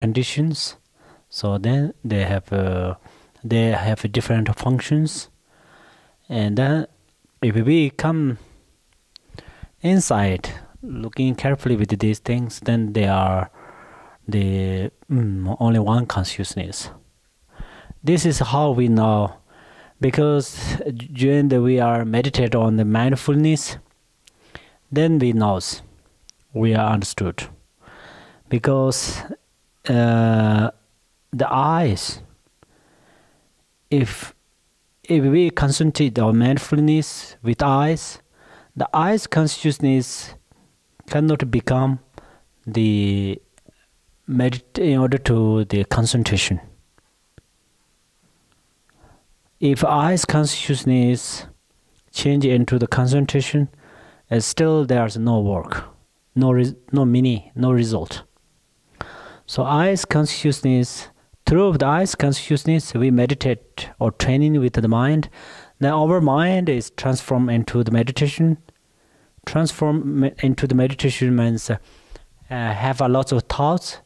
conditions. So then they have different functions, and then if we come inside, looking carefully with these things, then they are the only one consciousness. This is how we know, because during we are meditate on the mindfulness, then we know, we are understood. Because the eyes, if we concentrate on mindfulness with eyes, the eyes consciousness cannot become the in order to the concentration. If eyes consciousness change into the concentration, still there's no work, no meaning, no result. So eyes consciousness, through the eyes consciousness, we meditate or training with the mind. Then our mind is transformed into the meditation. Transform into the meditation means have a lot of thoughts.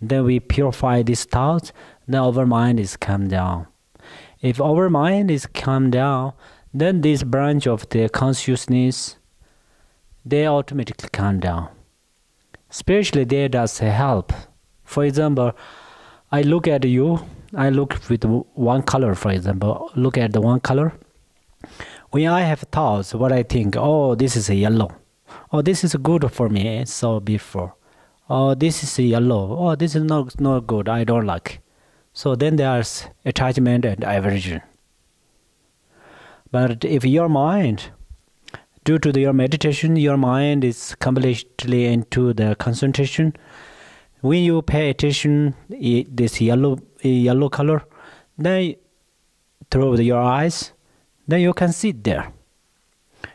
Then we purify these thoughts. Then our mind is calm down. If our mind is calm down, then this branch of the consciousness, they automatically calm down. Spiritually, they does help. For example, I look at you, I look with one color, for example, look at the one color. When I have thoughts, what I think, oh, this is a yellow. Oh, this is good for me, so before. Oh, this is a yellow. Oh, this is not good, I don't like. So then there's attachment and aversion. But if your mind, due to your meditation, your mind is completely into the concentration. When you pay attention this yellow color, then through your eyes, then you can sit there.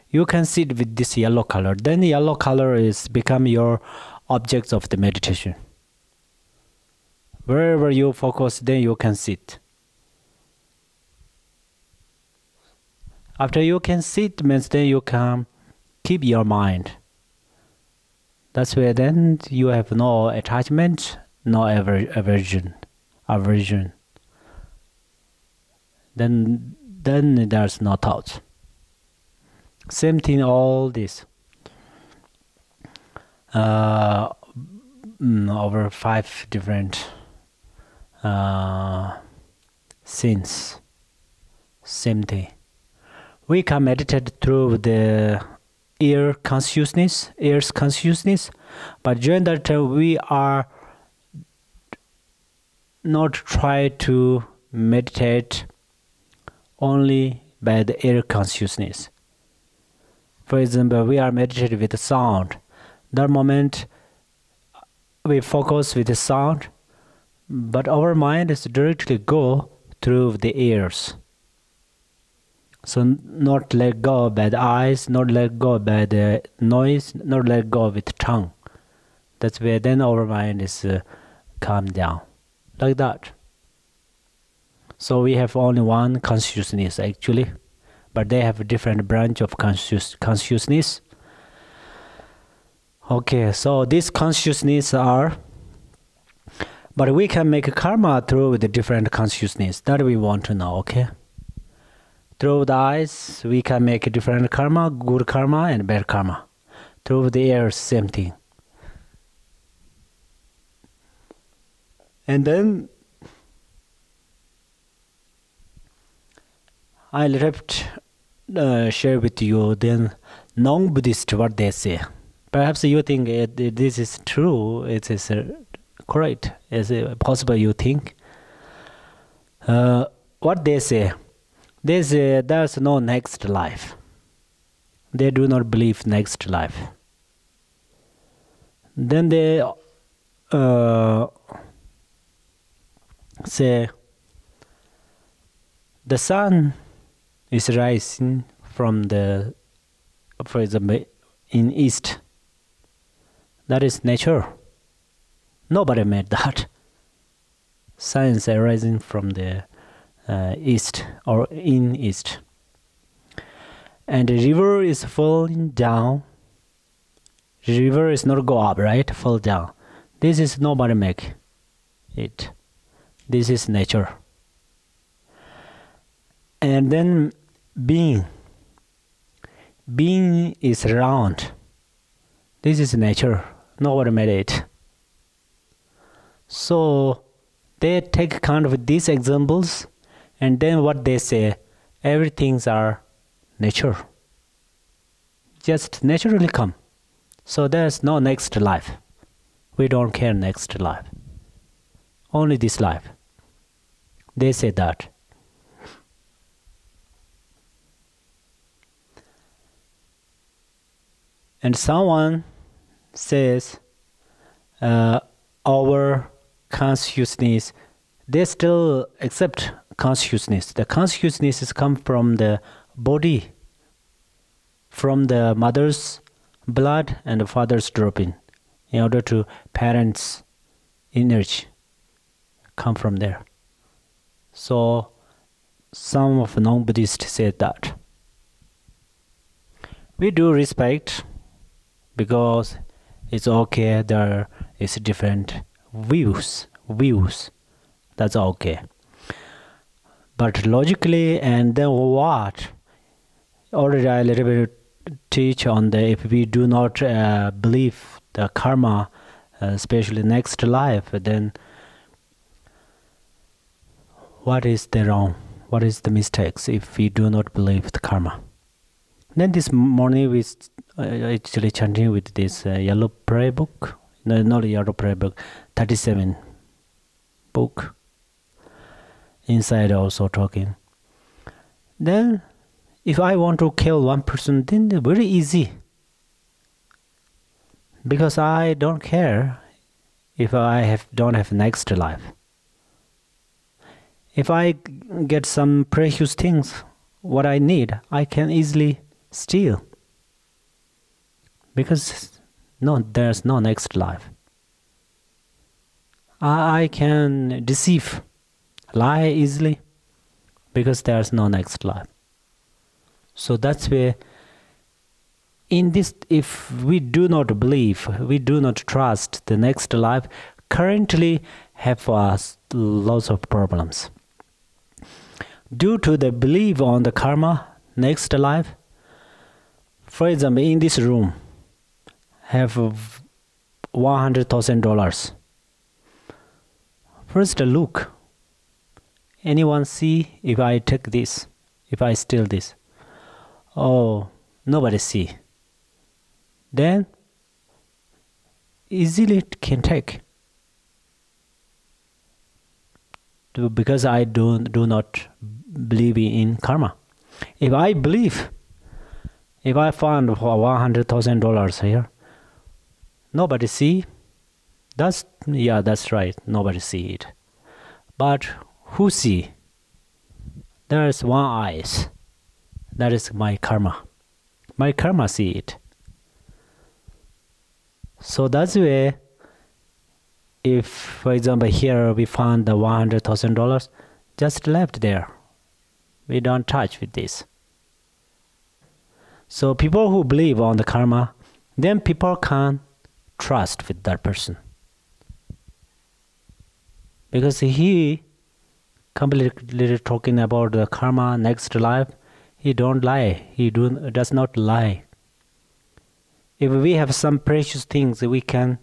You can sit with this yellow color. Then the yellow color is become your objects of the meditation. Wherever you focus, then you can sit. After you can sit, means then you can keep your mind. That's where then you have no attachment, no aversion. Then there's no thought. Same thing, all this. Over 5 different sins. Same thing. We can meditate through the ear's consciousness, but during that time we are not try to meditate only by the ear consciousness. For example, we are meditating with the sound. That moment we focus with the sound, but our mind is directly go through the ears. So not let go by the eyes, not let go by the noise, not let go with tongue. That's where then our mind is calm down, like that. So we have only one consciousness actually, but they have a different branch of consciousness. Okay, so these consciousness are, but we can make karma through the different consciousness. That we want to know, okay? Through the eyes, we can make a different karma, good karma and bad karma. Through the ears, same thing. And then I left share with you then non-Buddhist what they say. Perhaps you think this is true, it is correct. Is it possible you think? What they say? They say there's no next life. They do not believe next life. Then they say the sun is rising from the, for example, in east. That is nature. Nobody made that. Sun is rising from the east or in east. And the river is falling down. The river is not go up, right? Fall down. This is nobody make. it. This is nature. And then being is round. This is nature. Nobody made it. So they take kind of these examples, and then what they say, everything's are nature. Just naturally come. So there's no next life. We don't care next life. Only this life. They say that. And someone says our consciousness, they still accept consciousness. The consciousness is come from the body, from the mother's blood and the father's dropping, in order to parents' energy come from there. So some of non-Buddhists said that. We do respect, because it's okay, there is different views. That's okay. But logically, and then what? Already I little bit teach on the, if we do not believe the karma, especially next life, then what is the wrong? What is the mistakes if we do not believe the karma? Then this morning we actually chanting with this yellow prayer book. No, not a yellow prayer book, 37 book. Inside also talking. Then if I want to kill one person, then it's very easy. Because I don't care if I don't have next life. If I get some precious things, what I need, I can easily steal. Because there's no next life. I can deceive, lie easily, because there's no next life. So that's where, in this, if we do not believe, we do not trust the next life, currently have for us lots of problems. Due to the belief on the karma, next life, for example, in this room, have $100,000. First look, anyone see if I take this, if I steal this? Oh, nobody see. Then easily can take. Because I do not believe in karma. If I believe, if I found $100,000 here, nobody see. That's right. Nobody see it. But who see? There is one eyes. That is my karma. My karma see it. So that's where, if, for example, here we found the $100,000, just left there. We don't touch with this. So people who believe on the karma, then people can trust with that person. Because he completely talking about the karma, next life, he don't lie. He does not lie. If we have some precious things, we can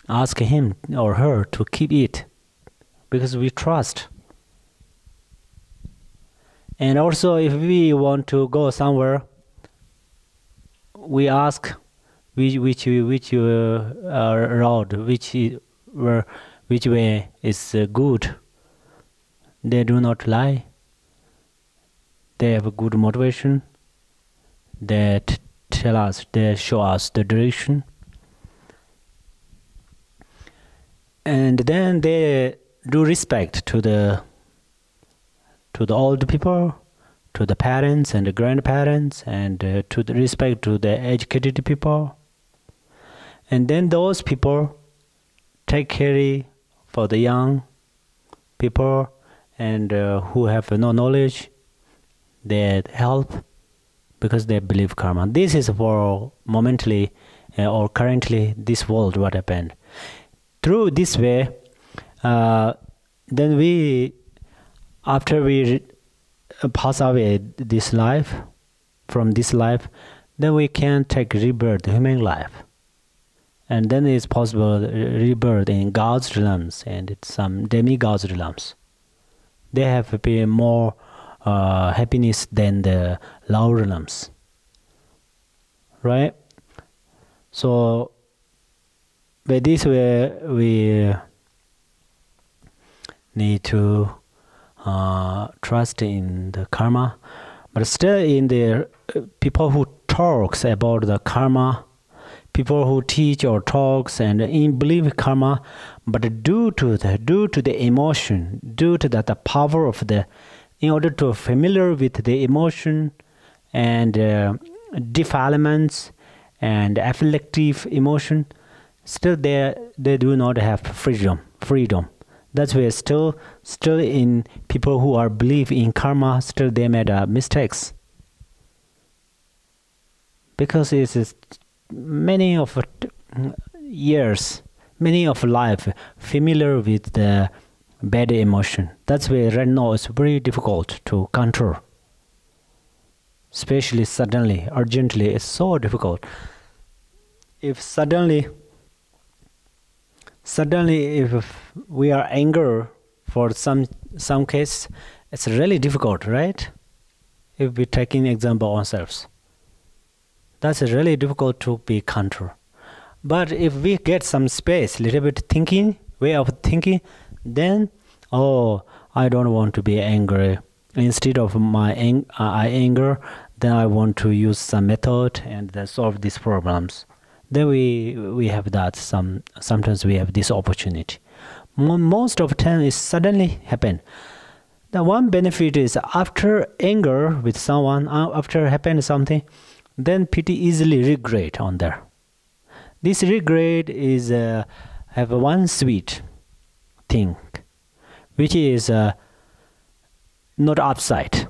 ask him or her to keep it, because we trust. And also, if we want to go somewhere, we ask which road, which way is good. They do not lie. They have a good motivation. They tell us, they show us the direction. And then they do respect to the old people, to the parents and the grandparents, and to the respect to the educated people. And then those people take care for the young people and who have no knowledge. They help because they believe karma. This is for momentally or currently this world what happened. through this way, then after we pass away this life, from this life, then we can take rebirth, human life. And then it's possible rebirth in God's realms and some demigods realms. They have been more happiness than the lower realms. Right? So, by this way, we need to trust in the karma. But still, in the people who talks about the karma, people who teach or talks and believe karma, but due to the emotion, due to the power of in order to familiar with the emotion and defilements and afflictive emotion, still they do not have freedom. That's why still in people who are believe in karma, still they made mistakes. Because it is many of years, many of life familiar with the bad emotion. That's why right now it's very difficult to control. Especially suddenly, urgently, it's so difficult. If suddenly if we are angry for some case, it's really difficult, right? If we take an example ourselves, that's really difficult to be control. But if we get some space, little bit way of thinking, then I don't want to be angry. Instead of my anger, then I want to use some method and then solve these problems. Then we have that. Sometimes we have this opportunity. Most of the time, it suddenly happen. The one benefit is after anger with someone, after happened something, then people easily regret on there. This regret is have one sweet thing, which is not upside.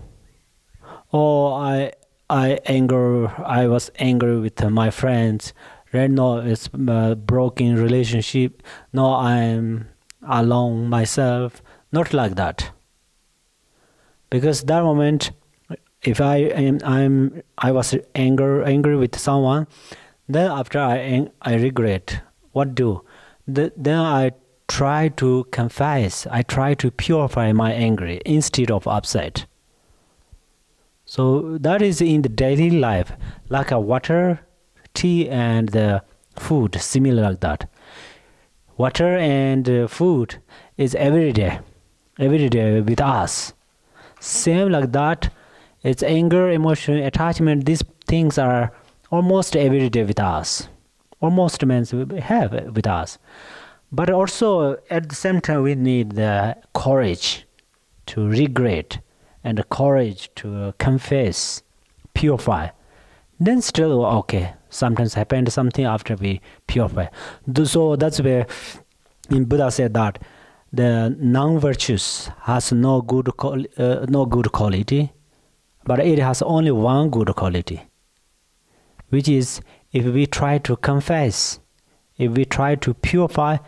I was angry with my friends. Right now it's a broken relationship. Now I'm alone myself. Not like that. Because that moment, if I was angry with someone, then after I regret. What do? Then I try to confess. I try to purify my anger instead of upset. So that is in the daily life, like a water, tea, and the food, similar like that. Water and food is every day with us. Same like that, it's anger, emotion, attachment. These things are almost every day with us. Almost means we have with us. But also at the same time, we need the courage to regret and the courage to confess, purify. Then still okay. Sometimes happened something after we purify. So that's where in Buddha said that the non-virtuous has no good quality, but it has only one good quality, which is if we try to confess, if we try to purify,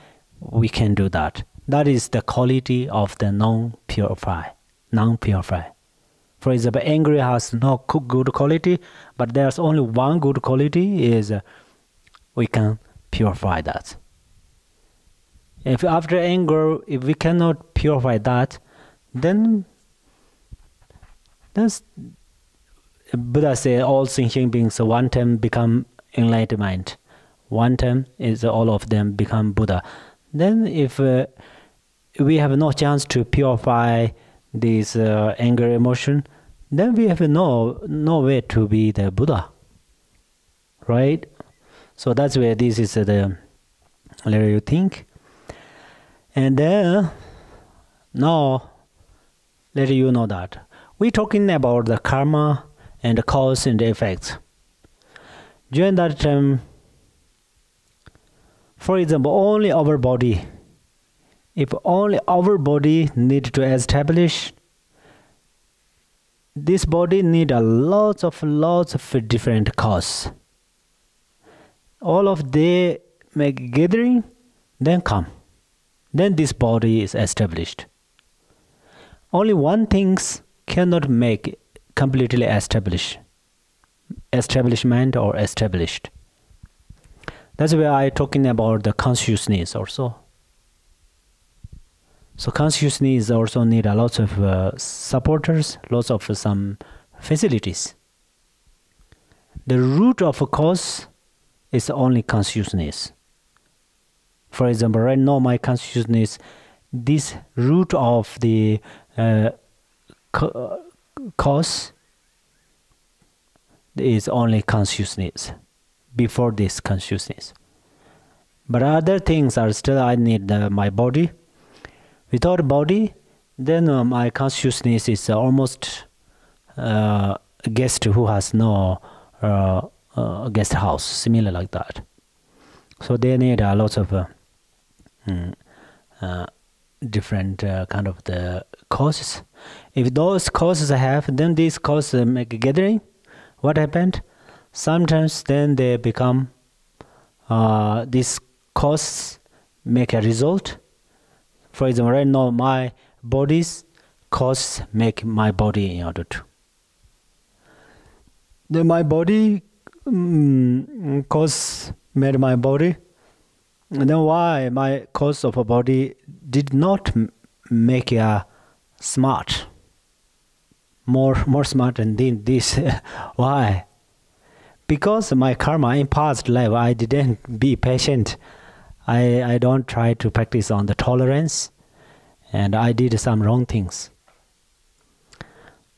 we can do that. That is the quality of the non-purify. For example, anger has no good quality, but there's only one good quality is we can purify that. If after anger, if we cannot purify that, then Buddha said all sentient beings one time become enlightenment. One time is all of them become Buddha. Then if we have no chance to purify this anger emotion, then we have no way to be the Buddha, right? So that's where this is the let you think. And then now let you know that we're talking about the karma and the cause and the effects. During that time, for example, only our body. If only our body need to establish, this body need a lots of different causes. All of they make gathering, then come. then this body is established. Only one thing cannot make completely establishment or established. That's why I'm talking about the consciousness also. So consciousness also need a lot of supporters, lots of some facilities. The root of a cause is only consciousness. For example, right now my consciousness, this root of the cause is only consciousness, before this consciousness. But other things are still, I need my body. Without body, then my consciousness is almost a guest who has no guest house, similar like that. So they need a lot of different kind of the causes. If those causes have, then these causes make a gathering. What happened? Sometimes then they become, these causes make a result. For example, right now my body's causes make my body in order to. Then my body cause made my body. And then why my cause of a body did not make a smart, more smart than this? Why? Because my karma in past life, I didn't be patient. I don't try to practice on the tolerance, and I did some wrong things.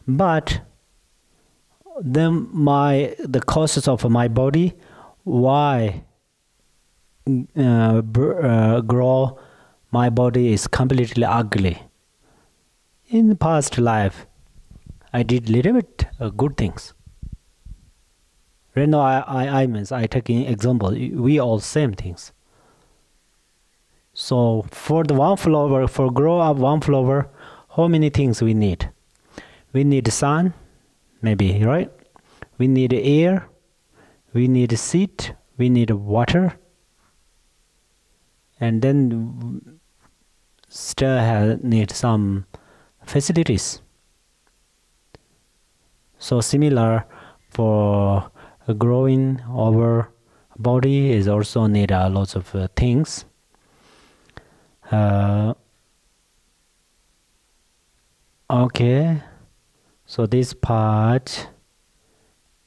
But then the causes of my body, why grow my body is completely ugly. In the past life, I did little bit good things. Right now, I take an example. We all same things. So for the one flower, for grow up one flower, how many things we need? We need sun, maybe, right? We need air, we need seed, we need water, and then still need some facilities. So similar for growing our body is also need lots of things. Okay, so this part,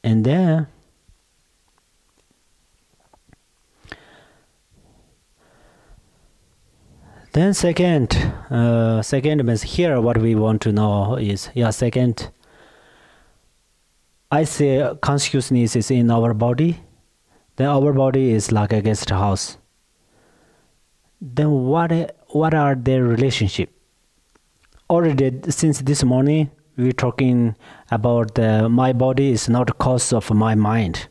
and then second means here what we want to know is, second, I say consciousness is in our body, then our body is like a guest house. Then what are their relationship? Already since this morning we're talking about my body is not a cause of my mind.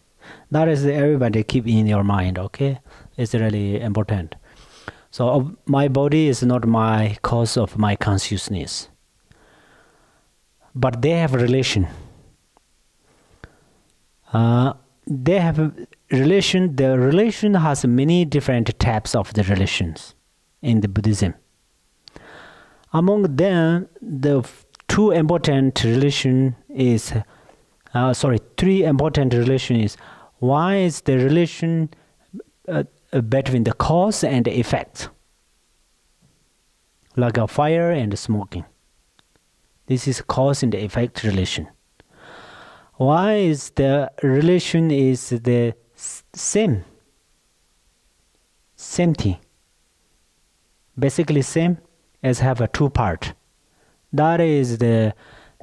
That is everybody keep in your mind, okay? It's really important. So my body is not my cause of my consciousness, but they have a relation. They have a relation. The relation has many different types of the relations in the Buddhism. Among them, the three important relation is, one is the relation between the cause and the effect, like a fire and smoking. This is cause and effect relation. Why is the relation is the same thing, basically same as have a two part. That is the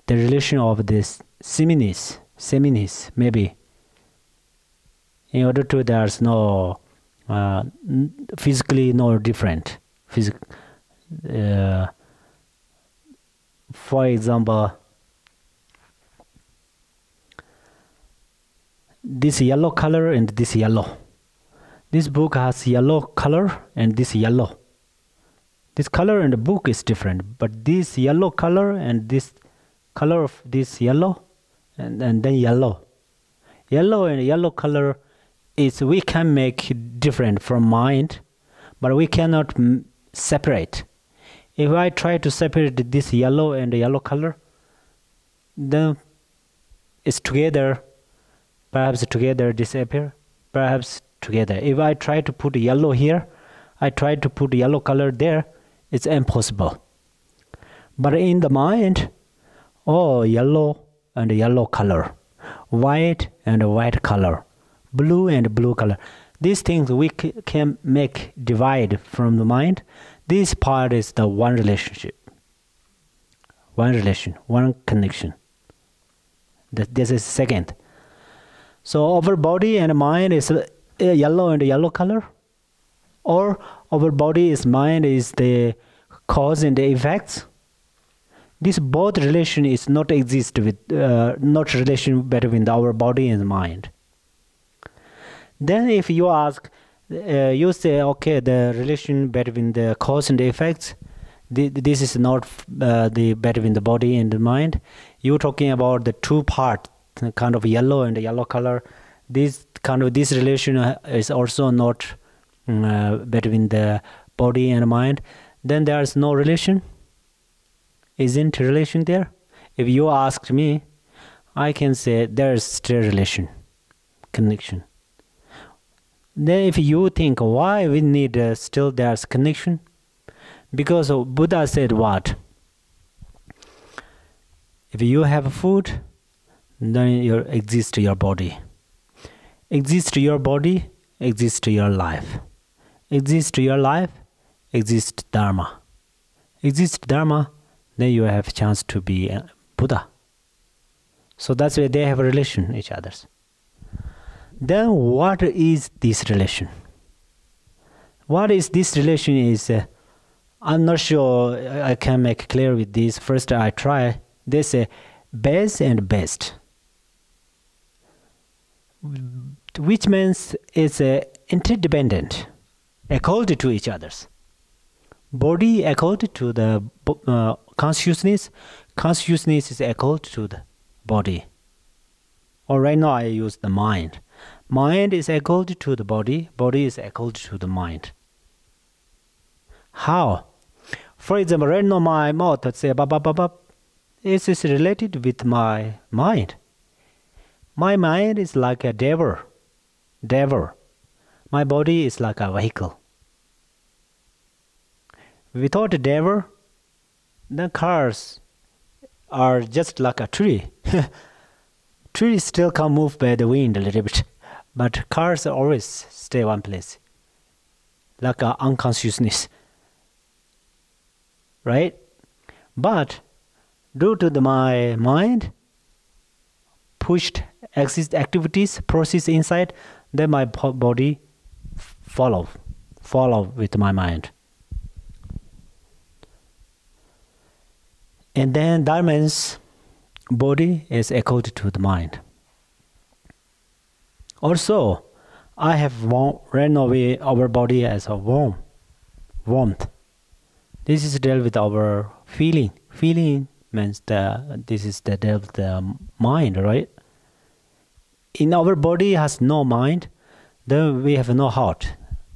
relation of this sameness, maybe. In order to, there's no physically no different. For example, this yellow color and this yellow. This book has yellow color and this yellow. This color in the book is different, but this yellow color and this color of this yellow, and then yellow and yellow color is we can make different from mind, but we cannot separate. If I try to separate this yellow and yellow color, then it's together, perhaps together disappear, perhaps together. If I try to put yellow here, I try to put yellow color there, it's impossible. But in the mind, oh, yellow and yellow color, white and white color, blue and blue color. These things we can make divide from the mind. This part is the one relationship, one relation, one connection. This is second. So our body and mind is yellow and yellow color, or our body is mind is the cause and the effects. This both relation is not exist with not relation between our body and mind. Then if you ask, you say, okay, the relation between the cause and the effects, this is not the between the body and the mind. You're talking about the two part, kind of yellow and yellow color. This relation is also not between the body and mind. Then there is no relation. Isn't relation there? If you asked me, I can say there is still relation, connection. Then if you think why we need still there's connection, because Buddha said what? If you have food, then you exist your body. Exist your body, exist your life. Exist your life, exist Dharma. Exist Dharma, then you have a chance to be a Buddha. So that's why they have a relation each others. Then what is this relation? What is this relation is, I'm not sure I can make clear with this. First I try. They say best and best, which means it's interdependent, according to each others. Body according to the consciousness. Consciousness is equal to the body. Or right now I use the mind. Mind is equal to the body. Body is equal to the mind. How? For example, right now my mouth, let's say, it is related with my mind. My mind is like a devil. My body is like a vehicle. Without a devil, the cars are just like a tree. Trees still can move by the wind a little bit, but cars always stay one place, like a unconsciousness, right? But due to my mind pushed exist activities process inside, then my body follow with my mind. And then that means body is equal to the mind. Also, I have right now our body as a warmth. This is dealt with our feeling. Feeling means this is the dealt with the mind, right? In our body has no mind, then we have no heart,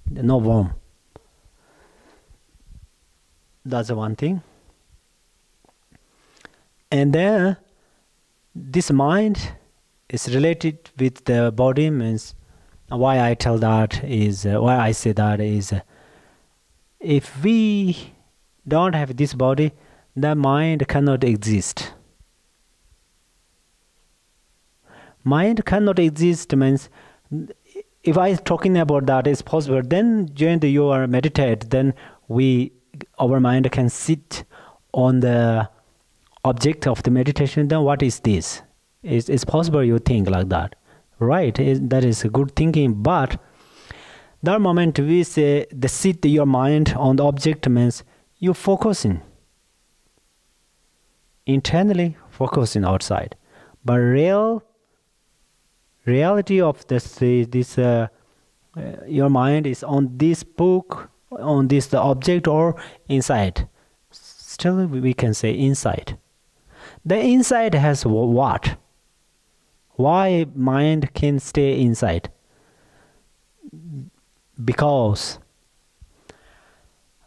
no warmth. That's one thing. And then this mind is related with the body means why I tell that is why I say that is if we don't have this body, the mind cannot exist. Mind cannot exist means if I talking about that is possible, then during you are meditate, then our mind can sit on the object of the meditation. Then what is this? It's possible you think like that, right? That is a good thinking. But that moment we say the sit your mind on the object means you focusing internally, focusing outside. But reality of this your mind is on this book, on this the object, or inside. Still we can say inside. The inside has what? Why mind can stay inside? Because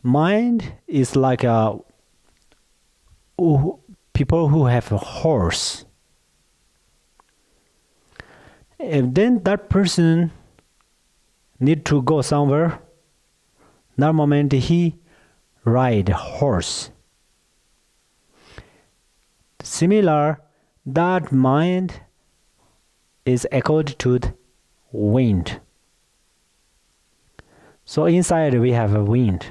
mind is like people who have a horse. And then that person need to go somewhere. That moment he ride horse. Similar, that mind is echoed to the wind. So inside we have a wind.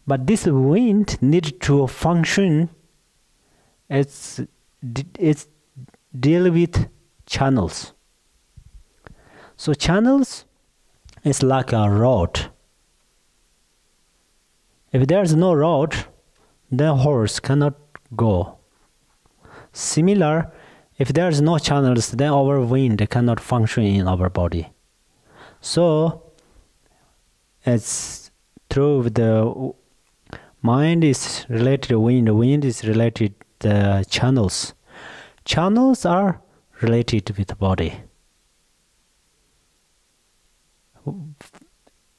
But this wind needs to function. It's deal with channels. So channels is like a road. If there's no road, the horse cannot go. Similar, if there's no channels, then our wind cannot function in our body. So it's true. The mind is related to wind. Wind is related to channels. Channels are related with the body.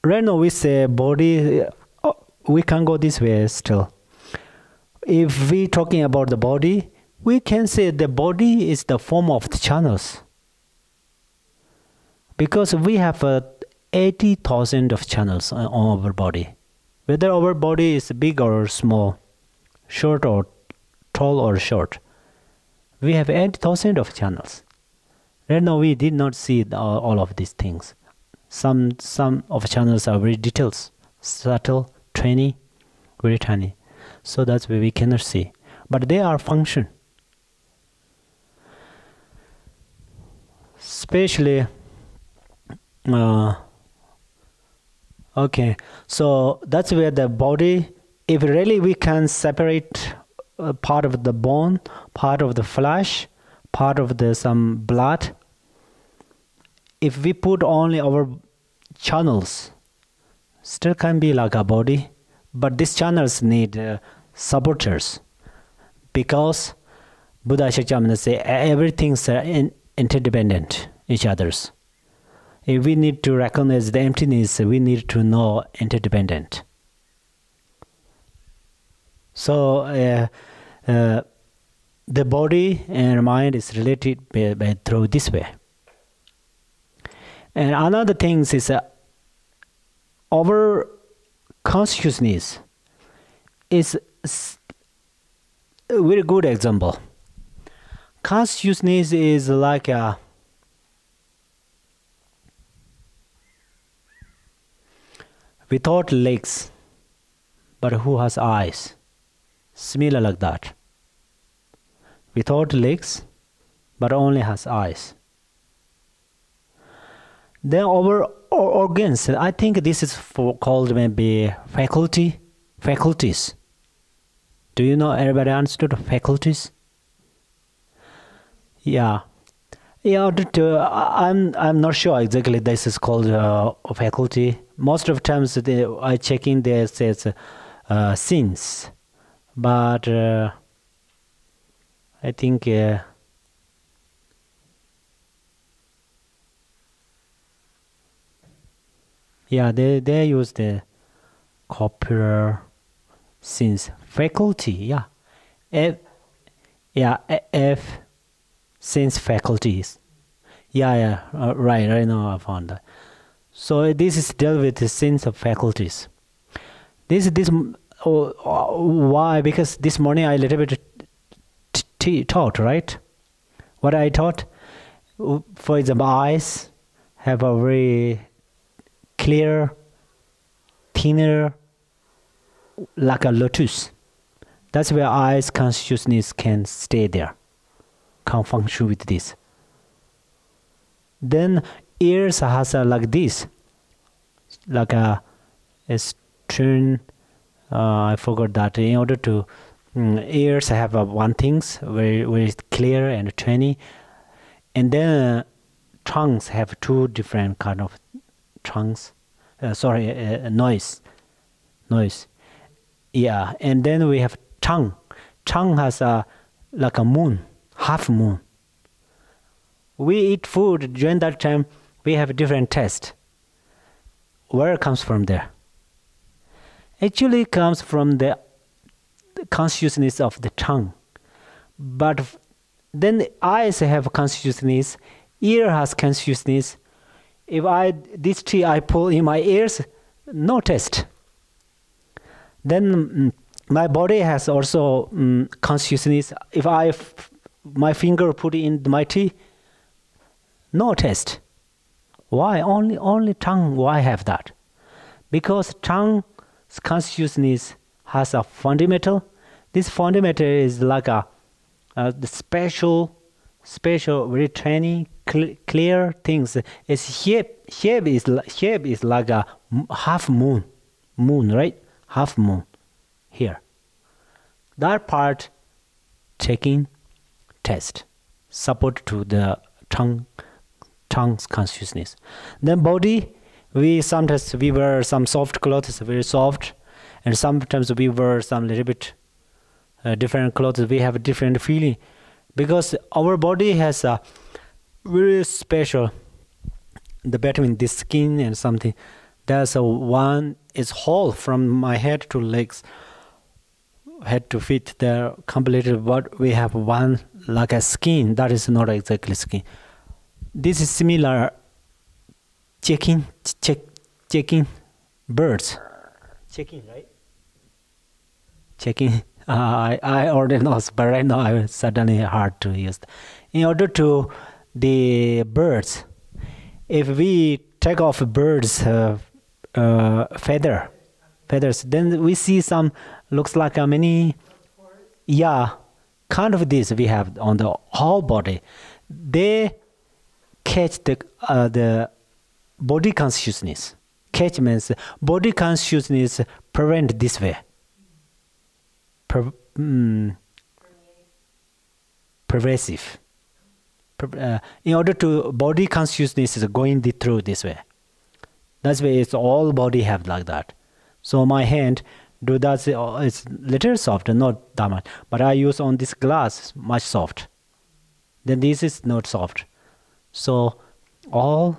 Right now we say body. We can go this way still. If we talking about the body, we can say the body is the form of the channels. Because we have 80,000 of channels on our body. Whether our body is big or small, short or tall or short, we have 80,000 of channels. Right now we did not see all of these things. Some of channels are very detailed, subtle, tiny, very tiny. So that's why we cannot see. But they are function. Especially, okay, so that's where the body, if really we can separate part of the bone, part of the flesh, part of the some blood, if we put only our channels, still can be like a body, but these channels need supporters, because Buddha Shakyamuni say everything's interdependent each other's. If we need to recognize the emptiness, we need to know interdependent. So the body and mind is related by through this way. And another thing is our consciousness is a very good example. Consciousness is like a without legs, but who has eyes? Similar like that. Without legs, but only has eyes. Then our organs, I think this is called maybe faculties. Do you know, everybody understood faculties? Yeah. Yeah, I'm not sure exactly this is called faculty. Most of the times I check in there, it says sins. But I think yeah, they use the copper sins faculty. Yeah, F sins faculties. Yeah, right. Right now I found that. So this is dealt with the sins of faculties. Why? Because this morning I a little bit taught, right? What I taught, for example, eyes have a very clear, thinner, like a lotus. That's where eyes consciousness can stay there, can function with this. Then ears has like this, like a string. I forgot that. In order to ears have one things very very clear and tiny, and then tongues have two different kind of tongues. Noise. Yeah, and then we have tongue. Tongue has like a moon, half moon. We eat food during that time. We have different taste. Where it comes from there? actually comes from the consciousness of the tongue. But then the eyes have consciousness, ear has consciousness. If this tree I pull in my ears, no taste. Then my body has also consciousness. If my finger put in my tea, no taste. Why? Only tongue. Why have that? Because tongue's consciousness has a fundamental. This fundamental is like the special, very tiny, clear things. Its shape is like a half moon, right? Half moon here. That part taking test, support to the tongue's consciousness. Then body, sometimes we wear some soft clothes, very soft, and sometimes we wear some little bit different clothes. We have a different feeling because our body has a very special between this skin and something. There's one is whole from my head to legs, head to feet. They're completely, but we have one like a skin that is not exactly skin. This is similar. Checking birds. Checking, right? Checking. I already know, but right now I suddenly hard to use. In order to the birds, if we take off birds' feathers, then we see some looks like a many. Yeah, kind of this we have on the whole body. They catch the body consciousness. Catch means body consciousness prevent this way. Pervasive. In order to body consciousness is going through this way. That's why it's all body have like that. So my hand do that. It's little soft, not that much. But I use on this glass much soft. Then this is not soft. So all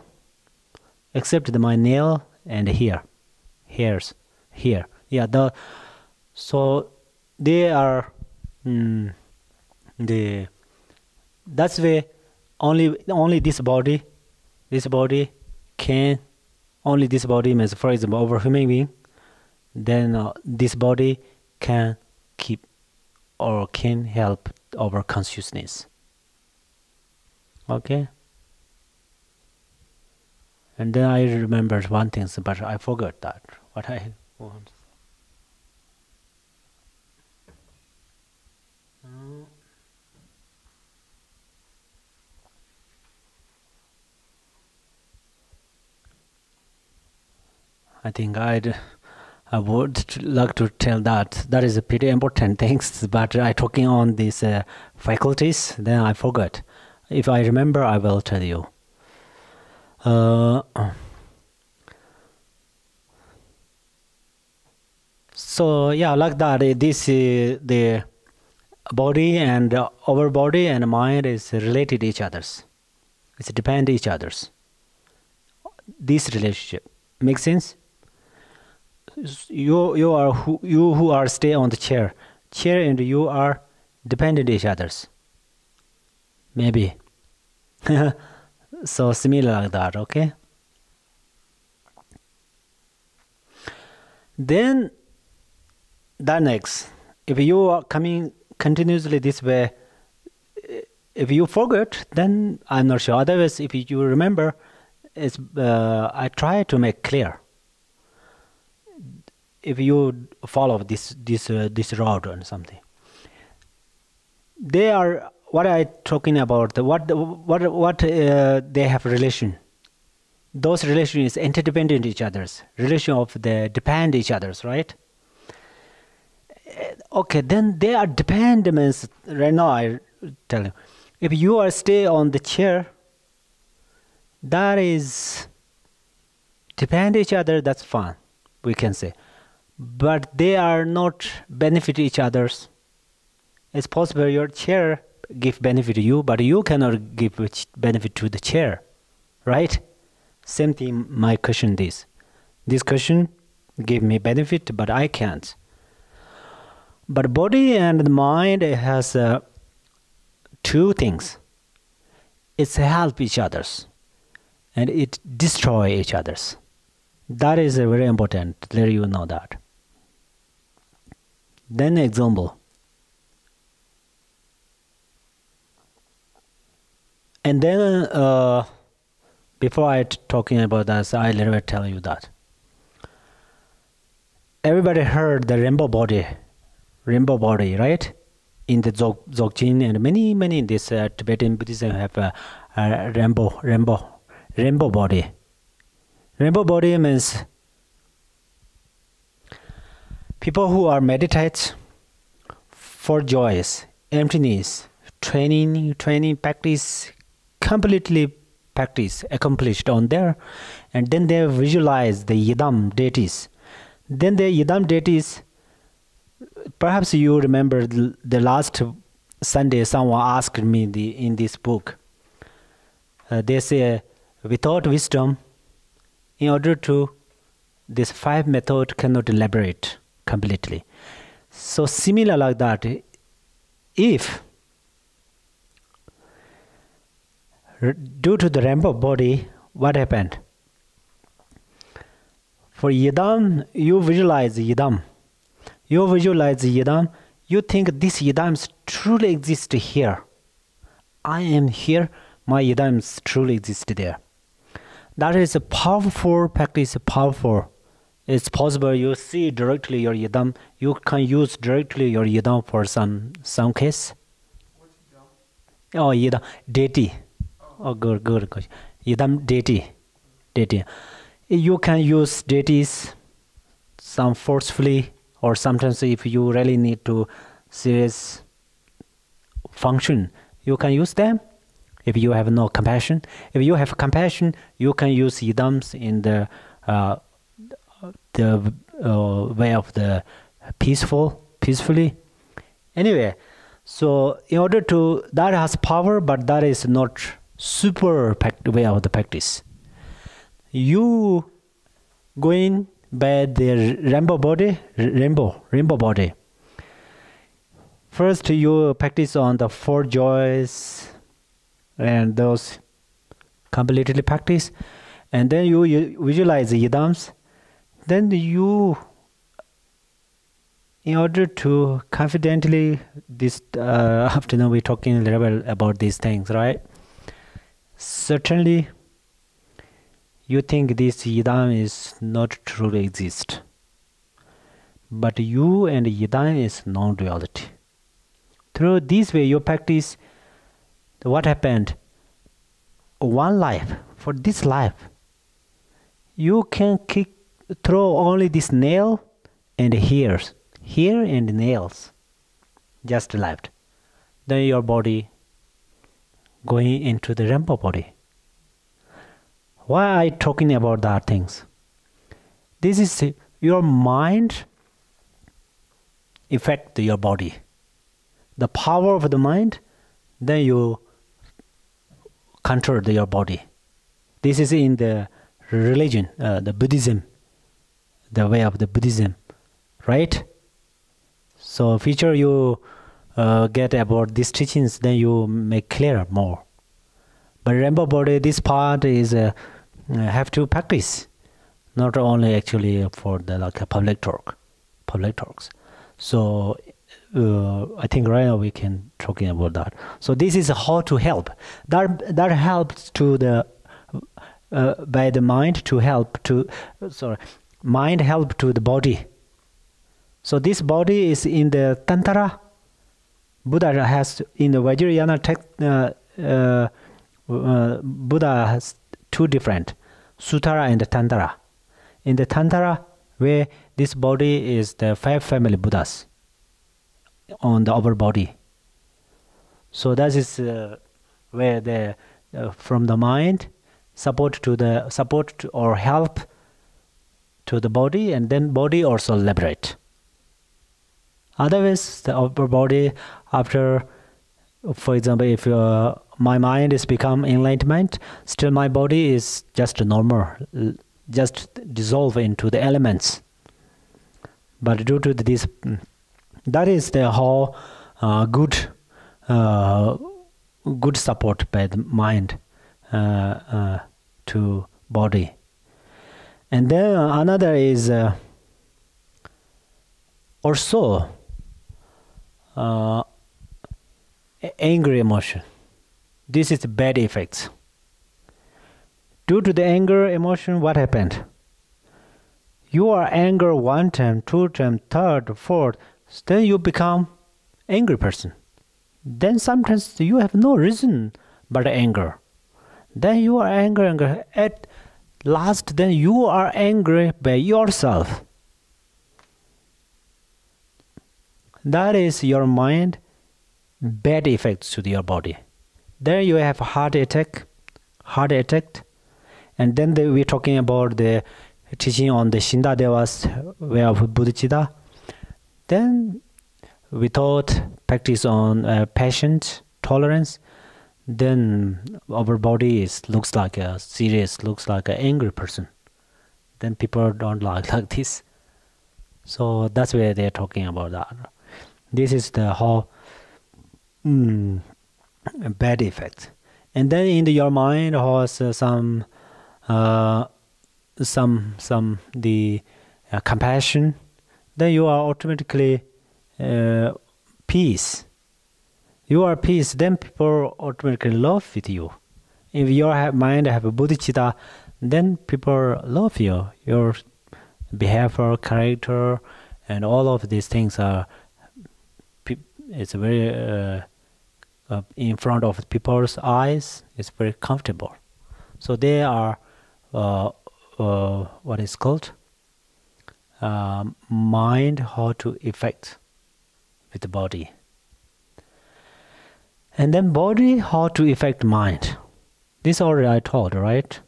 except my nail and hairs here. Yeah. So they are that's why only this body can. Only this body means, for example, over human being, then this body can keep or can help our consciousness. Okay? And then I remembered one thing, but I forgot that. What I want. I think I would like to tell that. That is a pretty important things, but I talking on these faculties, then I forgot. If I remember, I will tell you. So yeah, like that. This the body and our body and mind is related to each other's. It's depend each other's. This relationship makes sense. You who are stay on the chair and you are dependent each other's. Maybe. So similar like that, okay? Then that next, if you are coming continuously this way, if you forget, then I'm not sure. Otherwise, if you remember, it's I try to make clear. If you follow this route or something, they are what I talking about. What they have relation. Those relations is interdependent each other's. Relation of the depend each other's, right? Okay, then they are dependents. Right now, I tell you, if you are stay on the chair, that is depend each other. That's fine, we can say. But they are not benefit each others. It's possible your chair give benefit to you, but you cannot give benefit to the chair, right? Same thing. My question this question give me benefit, but I can't. But body and the mind has two things. It's help each others, and it destroy each others. That is very important. Let you know that. Then example. And then before I talking about that, I will tell you that. Everybody heard the rainbow body, right? In the Dzogchen and many in this Tibetan Buddhism have a rainbow body. Rainbow body means people who are meditate for joys, emptiness, training, practice, completely practice accomplished on there, and then they visualize the Yidam deities. Then the Yidam deities, perhaps you remember the last Sunday someone asked me in this book. They say without wisdom, in order to this 5 method cannot elaborate completely. So similar like that, if due to the rainbow body, what happened? For Yidam, you visualize Yidam. You think this Yidam truly exists here. I am here, my Yidam truly exists there. That is a powerful practice, powerful. It's possible you see directly your Yidam. You can use directly your Yidam for some case. What's Yidam? Oh, Yidam, deity. Oh, good. Yidam, deity. You can use deities some forcefully, or sometimes if you really need to serious function, you can use them. If you have no compassion, if you have compassion, you can use Yidams in the way of the peacefully. Anyway, so in order to, that has power, but that is not super way of the practice. You going by the rainbow body. First, you practice on the 4 joys, and those completely practice, and then you visualize the Yidams. Then you, in order to confidently, this afternoon we're talking a little bit about these things, right? Certainly, you think this Yidam is not truly exist. But you and Yidam is non-duality. Through this way you practice, what happened? One life, for this life, you can throw only this nail and here and nails, just left. Then your body going into the rainbow body. Why are I talking about that things? This is your mind affect your body. The power of the mind, then you control your body. This is in the religion, the Buddhism, the way of the Buddhism, right? So future you get about these teachings, then you make clear more. But rainbow body, this part is have to practice, not only actually for the public talks. So I think right now we can talking about that. So this is how to help. That helps to the by the mind to help to mind help to the body. So this body is in the Tantra. Buddha has in the Vajrayana text. Buddha has 2 different, Sutara and Tantra. In the Tantra, where this body is the 5 family Buddhas on the upper body. So that is where the from the mind support or help to the body, and then body also liberate. Otherwise, the upper body after, for example, if my mind is become enlightenment, still my body is just normal, just dissolve into the elements. But due to this, that is the whole good good support by the mind to body. And then another is also angry emotion. This is the bad effects. Due to the anger emotion, what happened? You are angry one time, two times, third, fourth, then you become angry person. Then sometimes you have no reason but anger. Then you are angry. At last, then you are angry by yourself. That is your mind bad effects to your body. Then you have heart attack, and then we're talking about the teaching on the Shinda Deva's way of bodhicitta. Then we taught practice on patience, tolerance. Then our body looks like a serious, looks like an angry person. Then people don't like this. So that's where they're talking about that. This is the whole bad effect. And then in your mind has some the compassion. Then you are automatically peace. You are peace, then people automatically love with you. If your mind have a bodhicitta, then people love you. Your behavior, character, and all of these things are. It's very in front of people's eyes. It's very comfortable. So they are what is called mind how to affect with the body. And then body, how to affect mind. This already I told, right?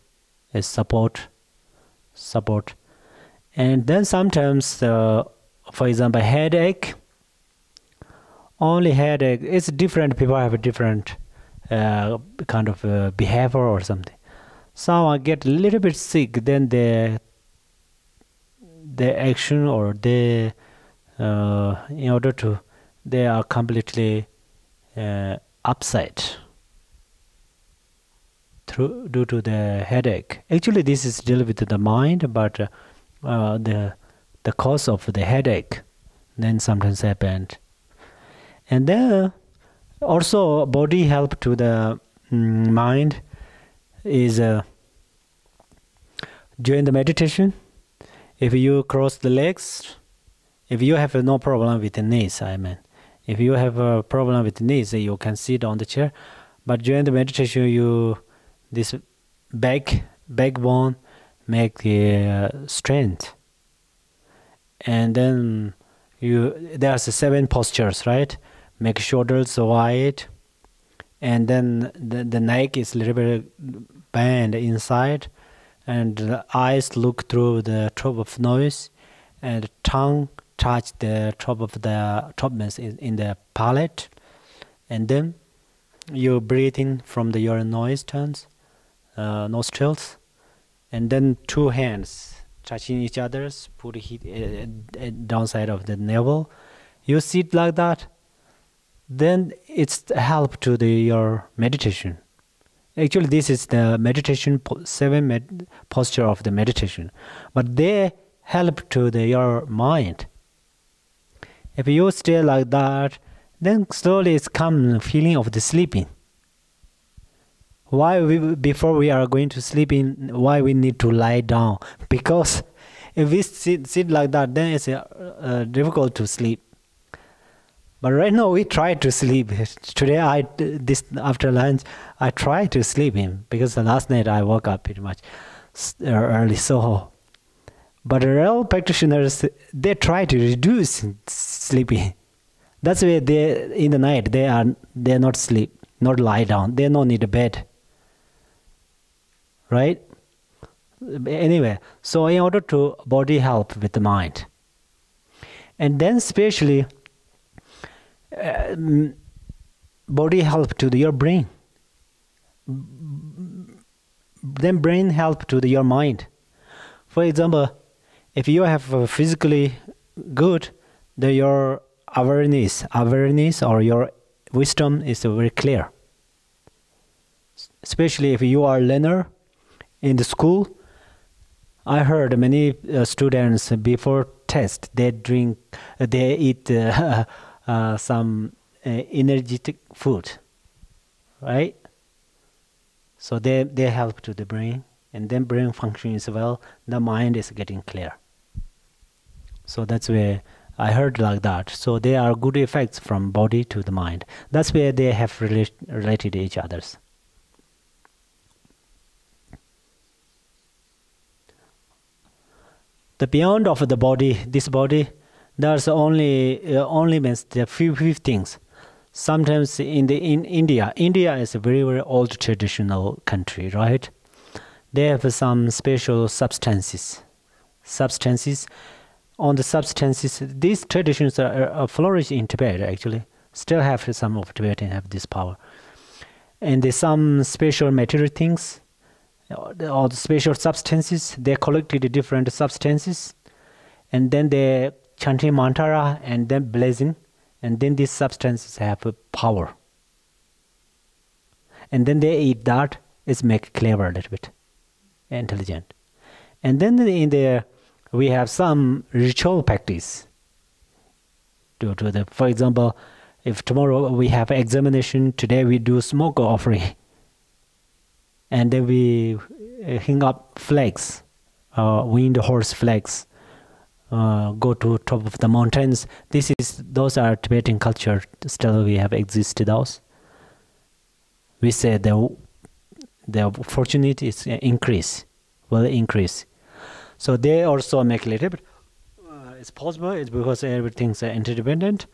Is support. And then sometimes, for example, headache. Only headache. It's different. People have a different kind of behavior or something. Someone get a little bit sick, then the action or in order to, they are completely upset due to the headache. Actually, this is deal with the mind, but the cause of the headache then sometimes happened. And then also body help to the mind is during the meditation. If you cross the legs, if you have no problem with the knees, if you have a problem with the knees, you can sit on the chair. But during the meditation, this backbone make the strength. And then there's 7 postures, right? Make shoulders wide, and then the neck is a little bit bend inside, and the eyes look through the top of nose, and tongue touch the top of the topmost in the palate, and then you breathe in from your nostrils, and then 2 hands touching each other's, put it downside of the navel. You sit like that, then it's help to your meditation. Actually, this is the meditation 7 posture of the meditation, but they help to your mind. If you stay like that, then slowly it's come feeling of the sleeping. Before we are going to sleep in, why we need to lie down? Because if we sit like that, then it's difficult to sleep. But right now we try to sleep. Today after lunch I try to sleep in, because the last night I woke up pretty much early. So, but the real practitioners, they try to reduce sleeping. That's why in the night they are not sleep, not lie down. They don't need a bed, right? Anyway, so in order to body help with the mind, and then especially body help to your brain, then brain help to your mind. For example, if you have physically good, then your awareness or your wisdom is very clear. Especially if you are a learner in the school. I heard many students before test they eat some energetic food, right? So they help to the brain, and then brain function as well. The mind is getting clear. So that's where I heard like that. So there are good effects from body to the mind. That's where they have related to each others. The beyond of the body, this body, there's only means the few things. Sometimes in India is a very, very old traditional country, right? They have some special substances. On the substances, these traditions are flourish in Tibet actually. Still have some of Tibetan have this power. And there's some special material things, or the special substances. They collected different substances, and then they chanting mantra and then blazing, and then these substances have a power. And then they eat that, it's make clever a little bit, intelligent. And then in there we have some ritual practice. For example, if tomorrow we have examination, today we do smoke offering. And then we hang up flags, wind horse flags, go to top of the mountains. Those are Tibetan culture. Still, we have existed those. We say the fortunate is will increase. So they also make a little bit. It's possible. It's because everything's interdependent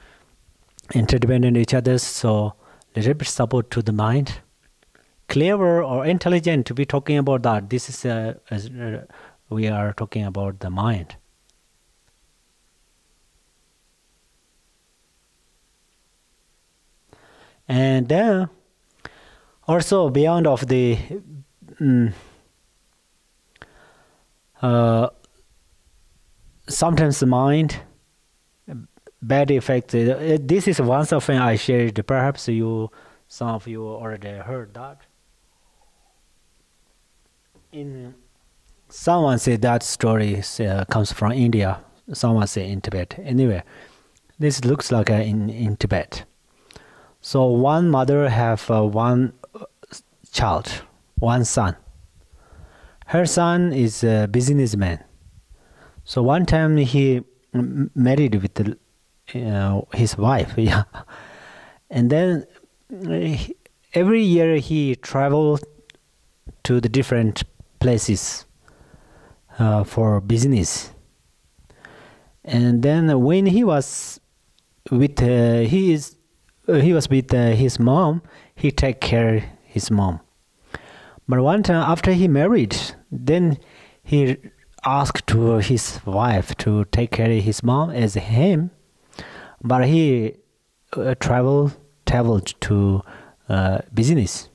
each other. So little bit support to the mind. Clever or intelligent to be talking about that. This is we are talking about the mind. And then also beyond of the sometimes the mind bad effect. This is one something I shared. Perhaps some of you already heard that. Someone said that story comes from India. Someone say in Tibet. Anyway, this looks like in Tibet. So one mother have one child, one son. Her son is a businessman. So one time he married with his wife, yeah. And then every year he traveled to the different places for business. And then when he was with his mom, he take care of his mom. But one time after he married, then he asked to his wife to take care of his mom as him. But he traveled to business.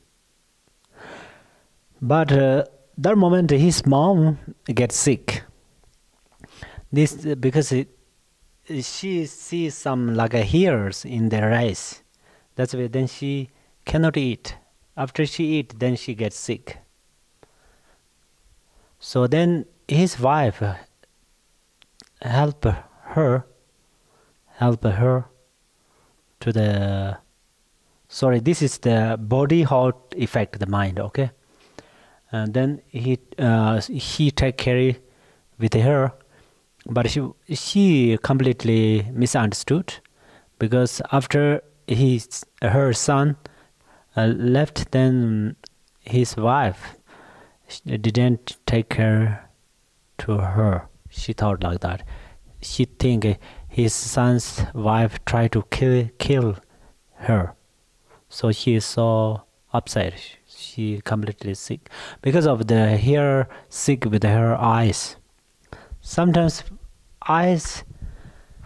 But that moment his mom gets sick. This because she sees some like hairs in the rice. That's why then she cannot eat. After she eat, then she gets sick. So then his wife help her to the. Sorry, this is the body how affect the mind. Okay, and then he take care with her, but she completely misunderstood, because after her son left, then his wife didn't take care to her. She thought like that. She think his son's wife tried to kill her. So she is so upset. She completely sick because of the hair sick with her eyes. Sometimes eyes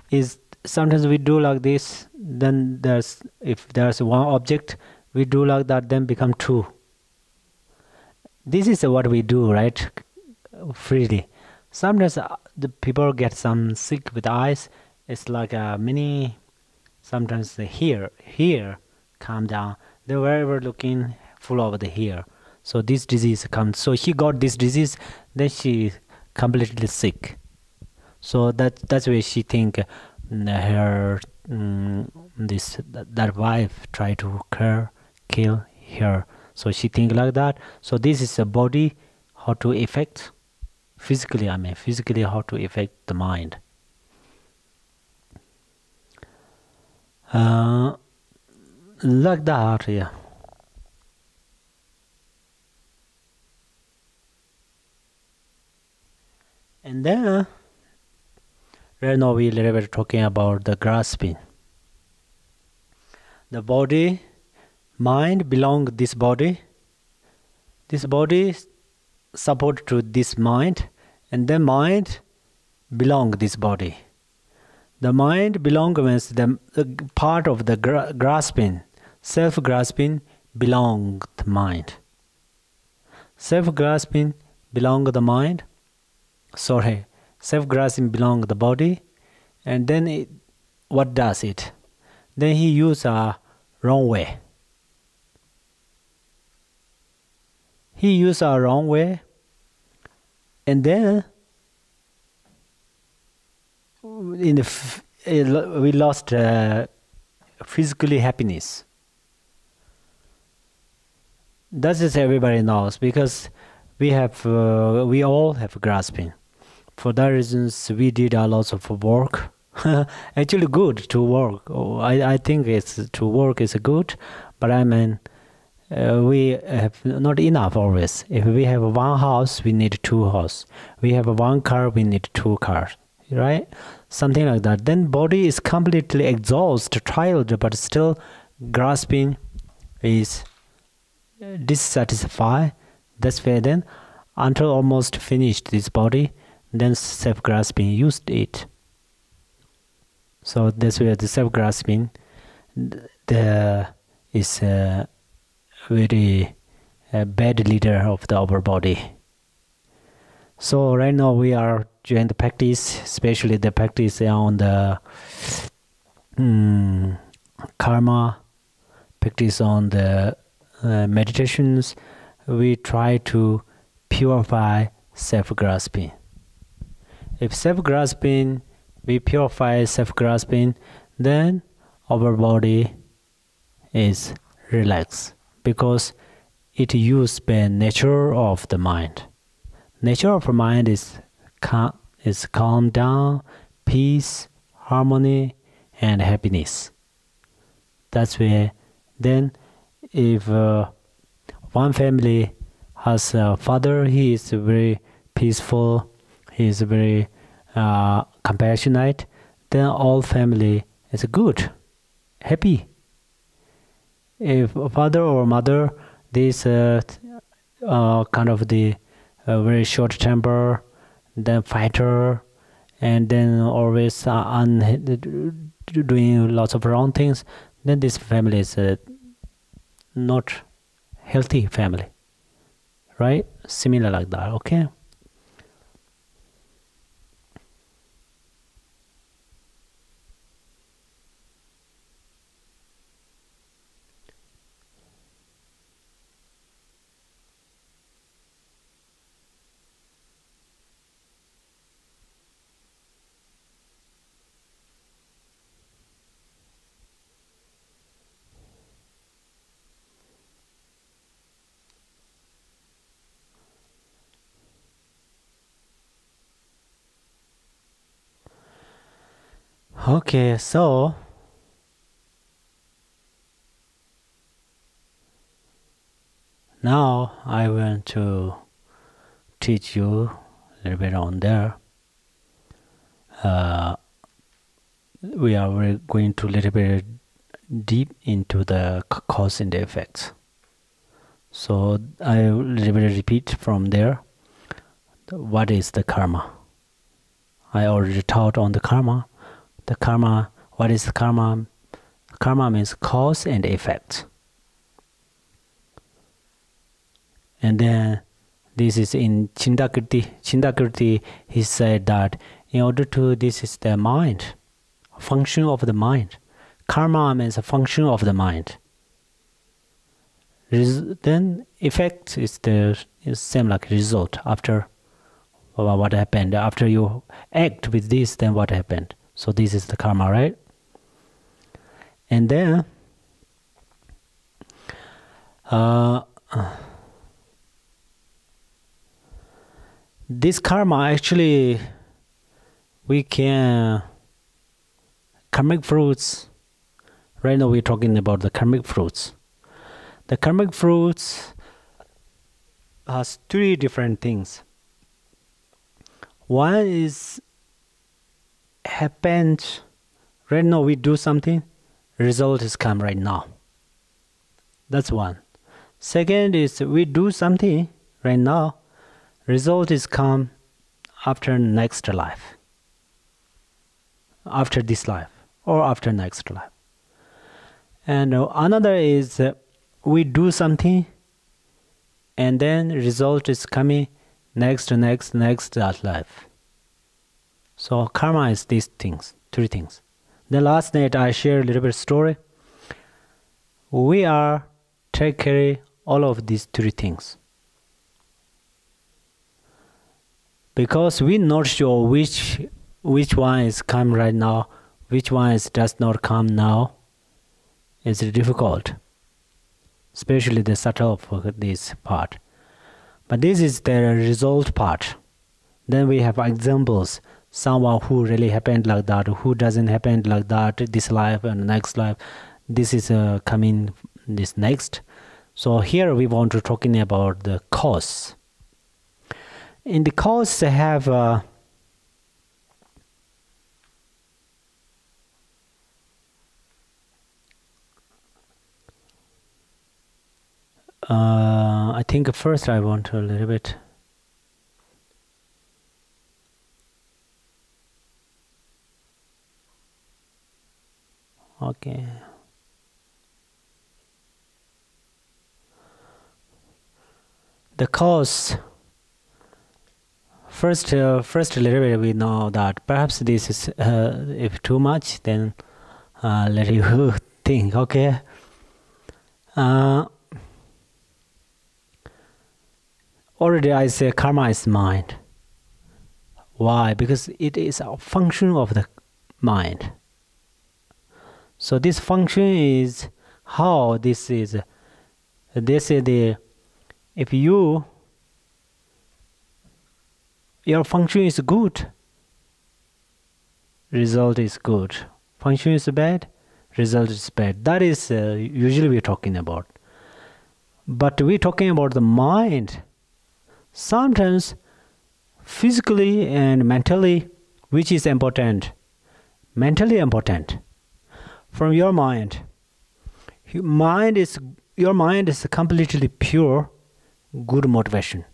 is sometimes we do like this. Then if there's one object we do like that, then become two. This is what we do, right? Freely. Sometimes the people get some sick with eyes. It's like a mini. Sometimes the here calm down. They were looking full of the hair. So this disease comes. So she got this disease, then she completely sick. So that's why she think her that wife try to kill her. So she think like that. So this is a body how to affect physically. Physically how to affect the mind. Like that, yeah. And then right now we little bit talking about the grasping. The body, mind belong this body. This body support to this mind, and then mind belong this body. The mind belong means the part of the grasping, self-grasping belong the mind. Self-grasping belong the mind. Sorry, self-grasping belong the body, and then what does it? Then he use a wrong way. He use a wrong way, and then we lost physically happiness. That is everybody knows because we all have grasping. For that reasons, we did a lot of work. Actually, good to work. I think to work is good, but we have not enough always. If we have one house, we need two houses. We have one car, we need two cars. Right? Something like that. Then body is completely exhausted, tired, but still grasping is dissatisfied. That's why then, until almost finished this body, then self-grasping used it. So that's where the self-grasping is a very bad leader of our body. So right now we are doing the practice, especially the practice on the karma, practice on the meditations. We try to purify self-grasping. If self-grasping, we purify self-grasping, then our body is relaxed because it used by nature of the mind. Nature of the mind is calm down, peace, harmony, and happiness. That's where then if one family has a father, he is very peaceful, he is very compassionate, then all family is good, happy. If father or mother, this kind of the very short temper, then fighter, and then always doing lots of wrong things, then this family is not healthy family, right? Similar like that, okay? Okay, so now I want to teach you a little bit on there. We are going to a little bit deep into the cause and the effects. So I will a little bit repeat from there. What is the karma? I already taught on the karma. The karma, what is karma? Karma means cause and effect. And then This is in Chindakirti. Chindakirti, he said that in order to, this is the mind, function of the mind. Karma means a function of the mind. Then effect is the same like result after what happened. After you act with this, then what happened. So this is the karma, right? And then this karma actually, we can, karmic fruits, right now we're talking about the karmic fruits. The karmic fruits has three different things. One is happened, right now we do something, result is come right now. That's one. Second is we do something right now, result is come after next life, after this life or after next life. And another is we do something and then result is coming next life. So karma is these things, three things. Then last night I shared a little bit story. We are take care all of these three things. Because we not sure which one is come right now, which one is does not come now. It's difficult, especially the subtle of this part. But this is the result part. Then we have examples. Someone who really happened like that, who doesn't happen like that, this life and next life. This is coming this next. So here we want to talking about the cause. In the cause they have I think first I want to a little bit okay. The cause. First a little bit we know that perhaps this is if too much, then let you think. Okay. Already I say karma is mind. Why? Because it is a function of the mind. So this function is how this is. They say the if your function is good, result is good. Function is bad, result is bad. That is usually we're talking about. But we're talking about the mind. Sometimes physically and mentally, which is important? Mentally important. From your mind. Your mind is completely pure, good motivation.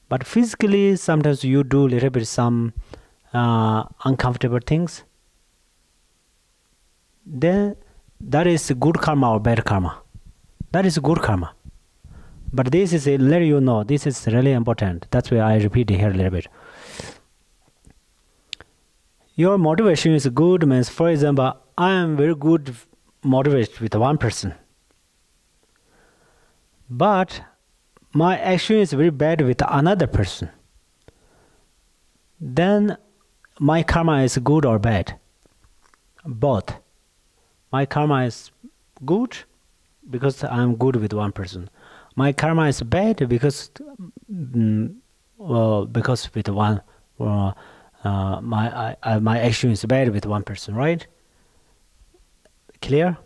But physically, sometimes you do a little bit some uncomfortable things. Then that is good karma or bad karma. That is good karma. But this is let you know, this is really important. That's why I repeat it here a little bit. Your motivation is good means, for example, I am very good motivated with one person. But my action is very bad with another person. Then my karma is good or bad? Both. My karma is good because I am good with one person. My karma is bad because with one my action is bad with one person, right? Clear?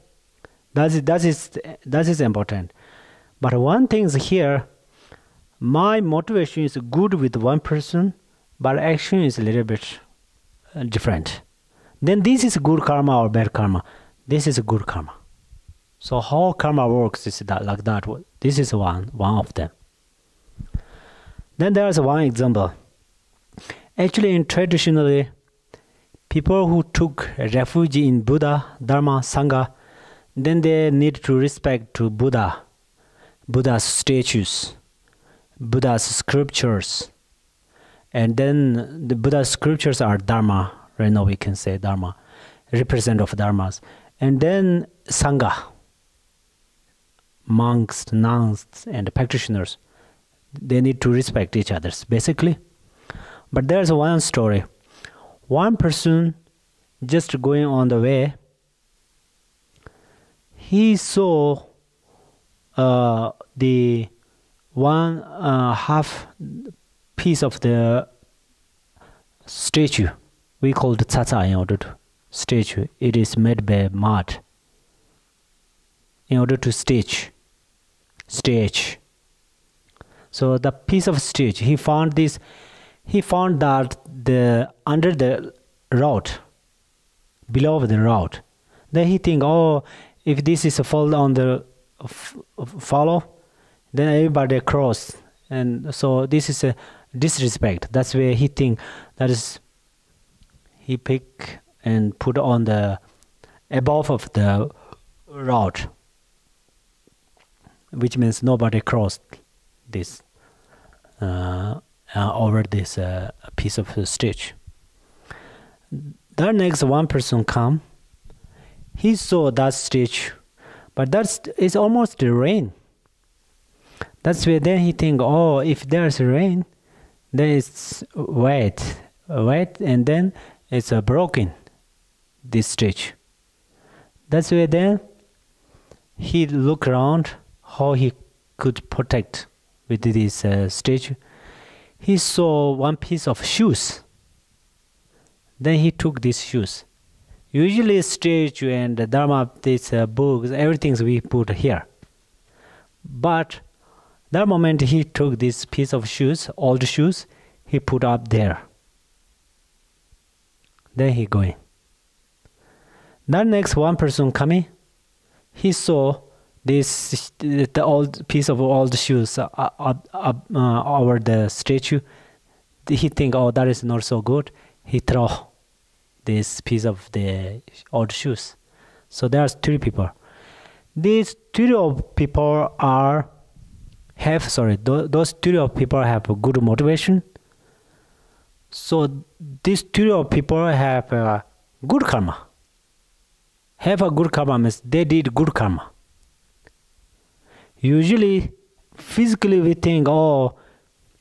That is important. But one thing is here, my motivation is good with one person, but action is a little bit different. Then this is good karma or bad karma? This is a good karma. So how karma works is that like that. This is one of them. Then there is one example. Actually, in traditionally, people who took refuge in Buddha, Dharma, Sangha, then they need to respect to Buddha's statues, Buddha's scriptures. And then the Buddha's scriptures are Dharma. Right now we can say Dharma, represent of Dharmas. And then Sangha, monks, nuns, and practitioners. They need to respect each other, basically. But there's one story. One person just going on the way, he saw the one half piece of the statue. We call it tsa in order to statue. It is made by mud. In order to stage. So the piece of stitch, he found that the under the rod, below the rod. Then he think, oh, if this is a fall on the follow, then everybody cross, and so this is a disrespect. That's where he think that is. He pick and put on the above of the rod, which means nobody crossed this over this piece of stitch. The next one person come, he saw that stitch, but it's almost rain. That's where then he think, oh, if there's rain, then it's wet, and then it's broken, this stitch. That's where then he look around how he could protect with this stitch. He saw one piece of shoes. Then he took these shoes. Usually statue and Dharma, these books, everything we put here. But that moment he took this piece of shoes, old shoes, he put up there. Then he going. That next one person coming, he saw this the old piece of old shoes over the statue. He think, oh, that is not so good. He throw this piece of the old shoes. So there's three people. These three of people those three of people have a good motivation. So these three of people have good karma. Have a good karma means they did good karma. Usually, physically we think, oh,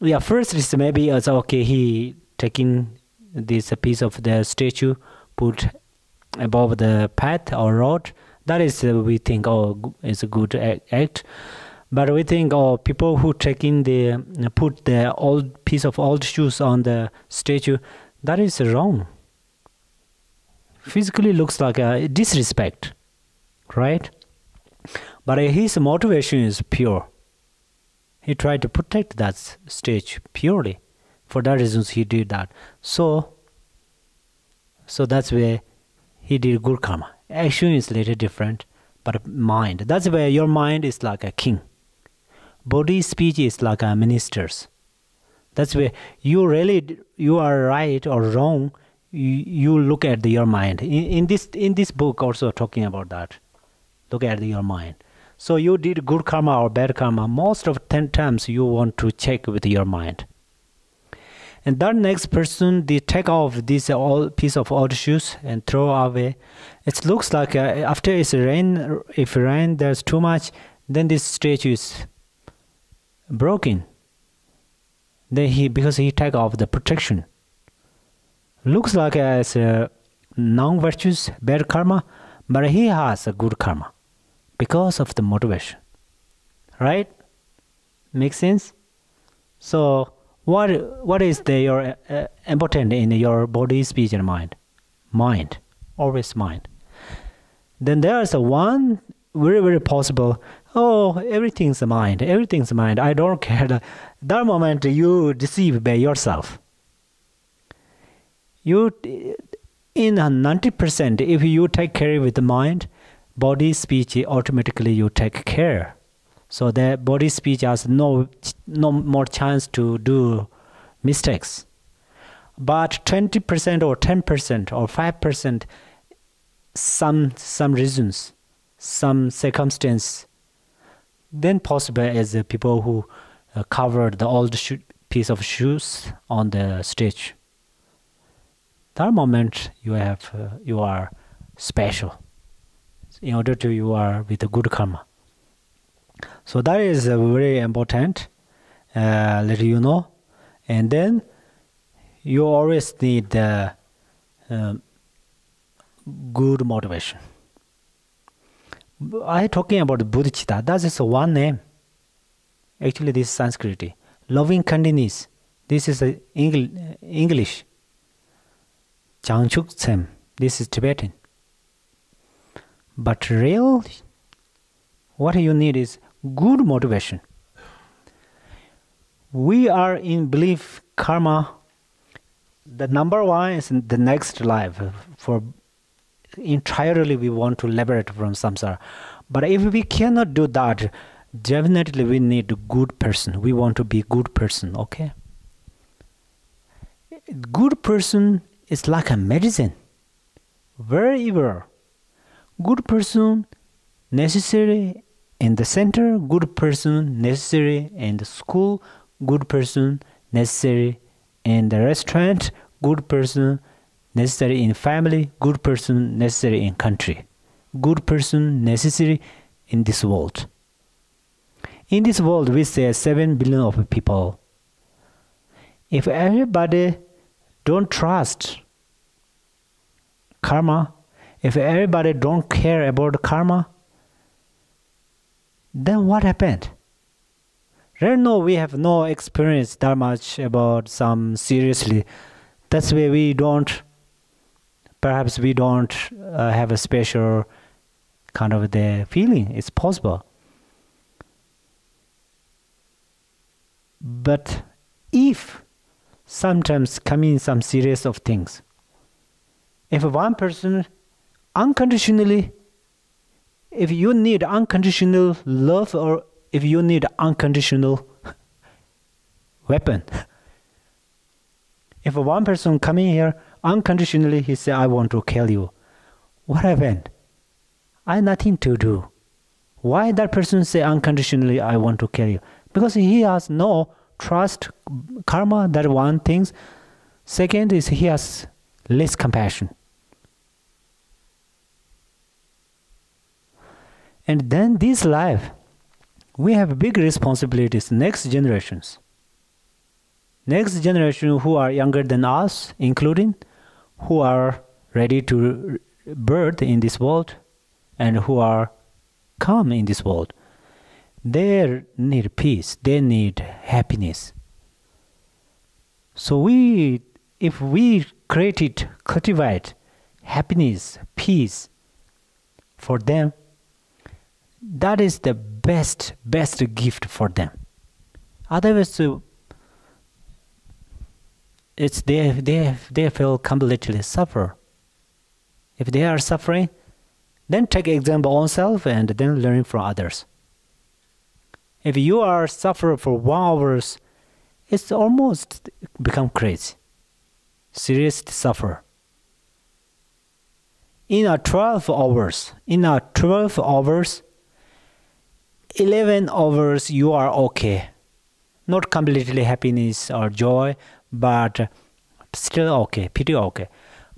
yeah, first is maybe it's okay, he taking this piece of the statue, put above the path or road. That is, we think, oh, it's a good act. But we think, oh, people who put the old piece of old shoes on the statue, that is wrong. Physically looks like a disrespect, right? But his motivation is pure. He tried to protect that statue purely. For that reason, he did that. So that's where he did good karma. Action is a little different, but mind. That's where your mind is like a king. Body speech is like a minister's. That's where you are right or wrong. You look at your mind. In this book also talking about that. Look at your mind. So you did good karma or bad karma. Most of 10 times you want to check with your mind. And that next person, they take off this old piece of old shoes and throw away. It looks like after it's rain, if rain there's too much, then this statue is broken. Then because he take off the protection. Looks like as non-virtuous, bad karma, but he has a good karma because of the motivation. Right? Makes sense? So what is your important in your body, speech, and mind? Mind. Always mind. Then there's one very, very possible, oh, everything's mind. Everything's mind. I don't care. That moment you deceive by yourself. In 90%, if you take care with the mind, body, speech, automatically you take care. So the body, speech has no more chance to do mistakes. But 20% or 10% or 5%, some reasons, some circumstance, then possible as people who covered the old piece of shoes on the stage. That moment you are special. In order to you are with a good karma. So that is very important. Let you know, and then you always need good motivation. I talking about bodhicitta. That is one name. Actually, this is Sanskrit. Loving kindness. This is English. Changchuk Tsem. This is Tibetan. But real, what you need is good motivation. We are in belief karma. The number one is the next life. For entirely we want to liberate from samsara. But if we cannot do that, definitely we need a good person. We want to be good person, okay? Good person is like a medicine. Wherever. Good person necessary in the center, good person necessary in the school, good person necessary in the restaurant, good person necessary in family, good person necessary in country, good person necessary in this world. In this world, we say 7 billion of people. If everybody don't trust karma, if everybody don't care about karma, then what happened? Right now we have no experience that much about some seriously. That's why we don't, perhaps we don't have a special kind of the feeling. It's possible. But if sometimes coming some serious of things, if one person unconditionally, if you need unconditional love or if you need unconditional weapon, if one person coming here unconditionally, he say, I want to kill you. What happened? I have nothing to do. Why that person say unconditionally, I want to kill you? Because he has no trust, karma, that one thing. Second is he has less compassion. And then this life, we have big responsibilities, next generations. Next generation who are younger than us, including, who are ready to birth in this world and who are come in this world. They need peace, they need happiness. So if we cultivate happiness, peace for them, that is the best gift for them. Otherwise, it's they feel completely suffer. If they are suffering, then take example on self and then learn from others. If you are suffer for 1 hour, it's almost become crazy. Serious suffer. In a 12 hours, 11 hours you are okay. Not completely happiness or joy, but still okay, pretty okay.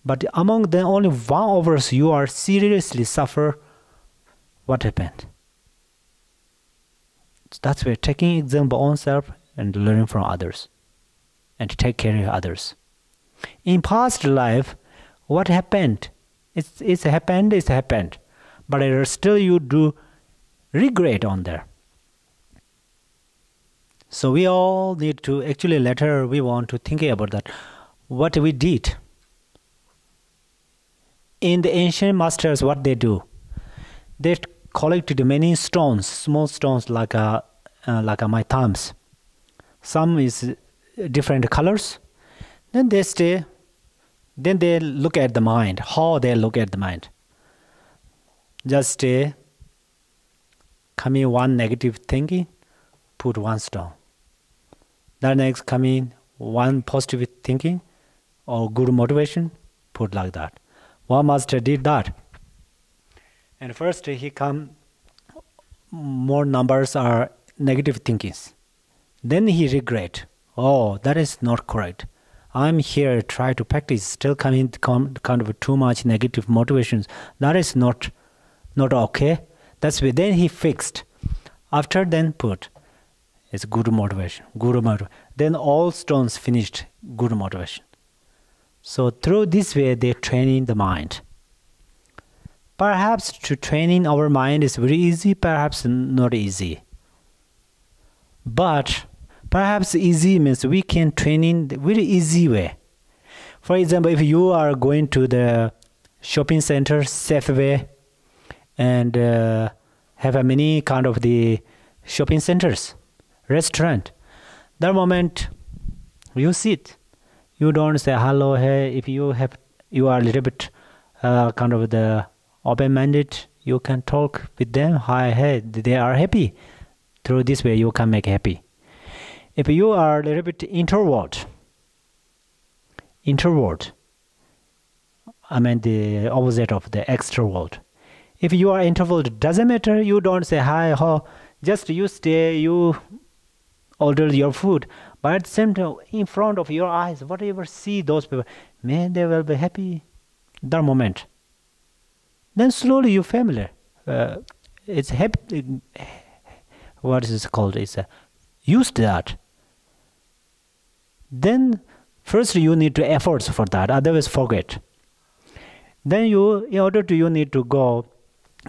But among them only 1 hour you are seriously suffer. What happened? That's where taking example on self and learning from others and take care of others. In past life, what happened? It's happened. But still you do regret on there. So we all need to, actually later we want to think about that. What we did. In the ancient masters, what they do? They collected many stones, small stones like my thumbs. Some is different colors. Then they stay. Then they look at the mind. How they look at the mind? Just stay. Coming one negative thinking, put one stone. That next coming one positive thinking or good motivation, put like that. One master did that. And first he come, more numbers are negative thinkings. Then he regret. Oh, that is not correct. I'm here try to practice, still coming kind of too much negative motivations. That is not okay. That's why then he fixed. After then put, it's good motivation, Then all stones finished good motivation. So through this way, they're training the mind. Perhaps to training our mind is very easy, perhaps not easy. But perhaps easy means we can train in the very easy way. For example, if you are going to the shopping center, safe way, and have a many kind of the shopping centers, restaurant, that moment you sit, you don't say hello, hey. If you are a little bit kind of the open-minded, you can talk with them, hi, hey, they are happy. Through this way you can make happy. If you are a little bit introvert, I mean the opposite of the extrovert. If you are introvert, it doesn't matter, you don't say hi, ho, just you stay, you order your food. But at the same time, in front of your eyes, whatever see those people, man, they will be happy that moment. Then slowly you familiar. It's happy. What is it called? It's used to that. Then first you need to efforts for that, otherwise forget. Then in order to, you need to go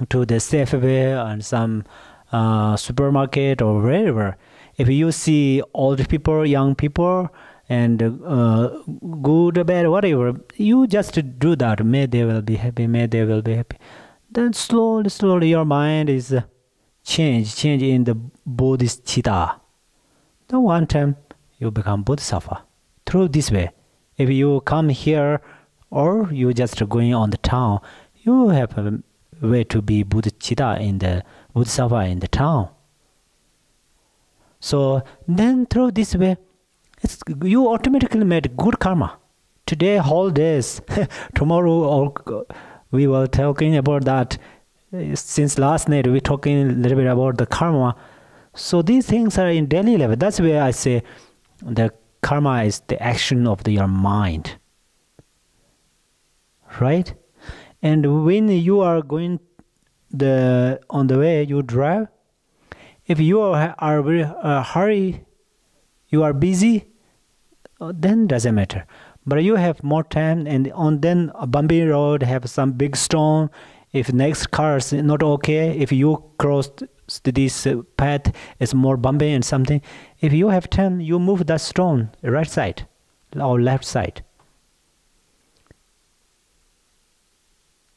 to the safe way and some supermarket or wherever. If you see old people, young people, and good, bad, whatever, you just do that. May they will be happy, may they will be happy. Then slowly your mind is change in the bodhicitta. Then one time you become bodhisattva. Through this way, if you come here or you just going on the town, you have a way to be bodhicitta in the bodhisattva in the town. So then through this way, you automatically made good karma. Today, whole days, tomorrow we were talking about that. Since last night, we're talking a little bit about the karma. So these things are in daily level. That's where I say the karma is the action of your mind. Right? And when you are going on the way you drive, if you are very hurry, you are busy, then doesn't matter. But you have more time, and on then a bumpy road have some big stone. If next car is not okay, if you cross this path, it's more bumpy and something. If you have time, you move that stone right side or left side.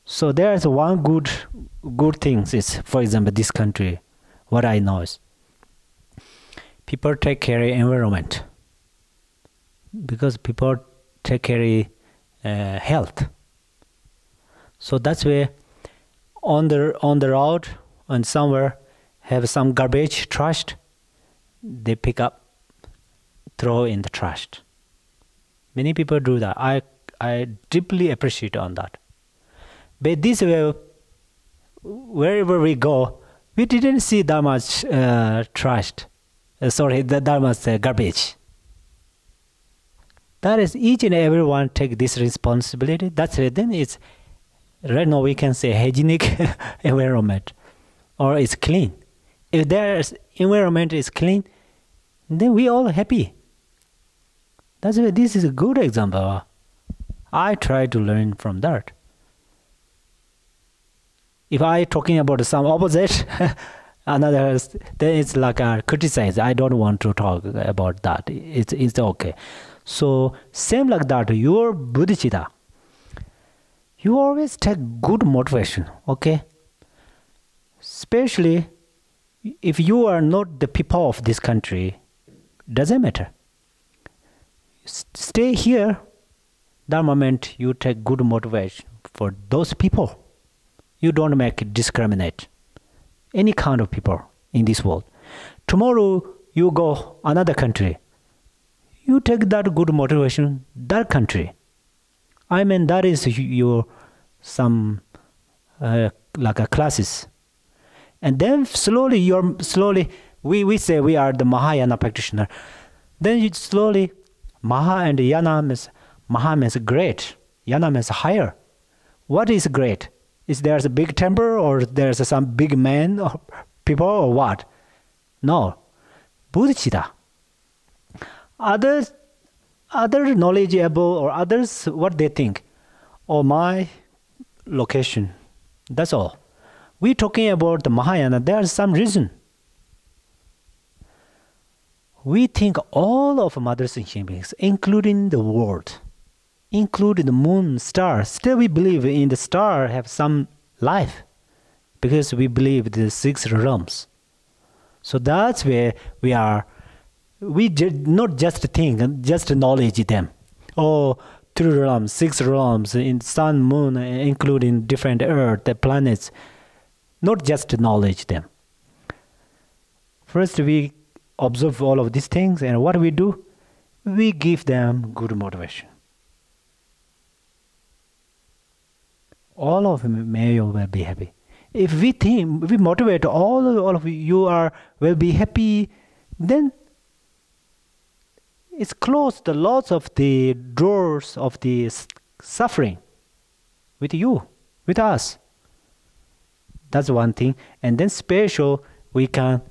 So there is one good thing is, for example, this country. What I know is people take care of environment because people take care of health. So that's where on the road and somewhere have some garbage trashed, they pick up, throw in the trash. Many people do that. I deeply appreciate on that. But this way, wherever we go, we didn't see that much trash. That much garbage. That is, each and everyone take this responsibility. That's it. Then it's right now we can say hygienic environment, or it's clean. If there's environment is clean, then we all happy. That's why this is a good example. I try to learn from that. If I talking about some opposite, another, then it's like a criticize. I don't want to talk about that. It's okay. So same like that, your bodhicitta, you always take good motivation, okay? Especially if you are not the people of this country, doesn't matter. Stay here, that moment you take good motivation for those people. You don't make it discriminate any kind of people in this world. Tomorrow you go another country, you take that good motivation, that country. I mean, that is your some like a classes. And then slowly We say we are the Mahayana practitioner. Then you slowly, Maha and Yana means, Maha means great, Yana means higher. What is great? Is there a big temple or there's some big man or people or what? No. Bodhicitta. Others knowledgeable or others, what they think? Oh, my location. That's all. We're talking about the Mahayana. There's some reason. We think all of Mother Sentient beings, including the world, including the moon, star. Still we believe in the star have some life because we believe the 6 realms. So that's where we are. We not just think, just knowledge them. Oh, 3 realms, 6 realms, in sun, moon, including different earth, the planets. Not just knowledge them. First we observe all of these things, and what we do? We give them good motivation. All of them may will be happy. If we think, we motivate all of you will be happy, then it's closed the lots of the doors of the suffering with you, with us. That's one thing. And then special, we can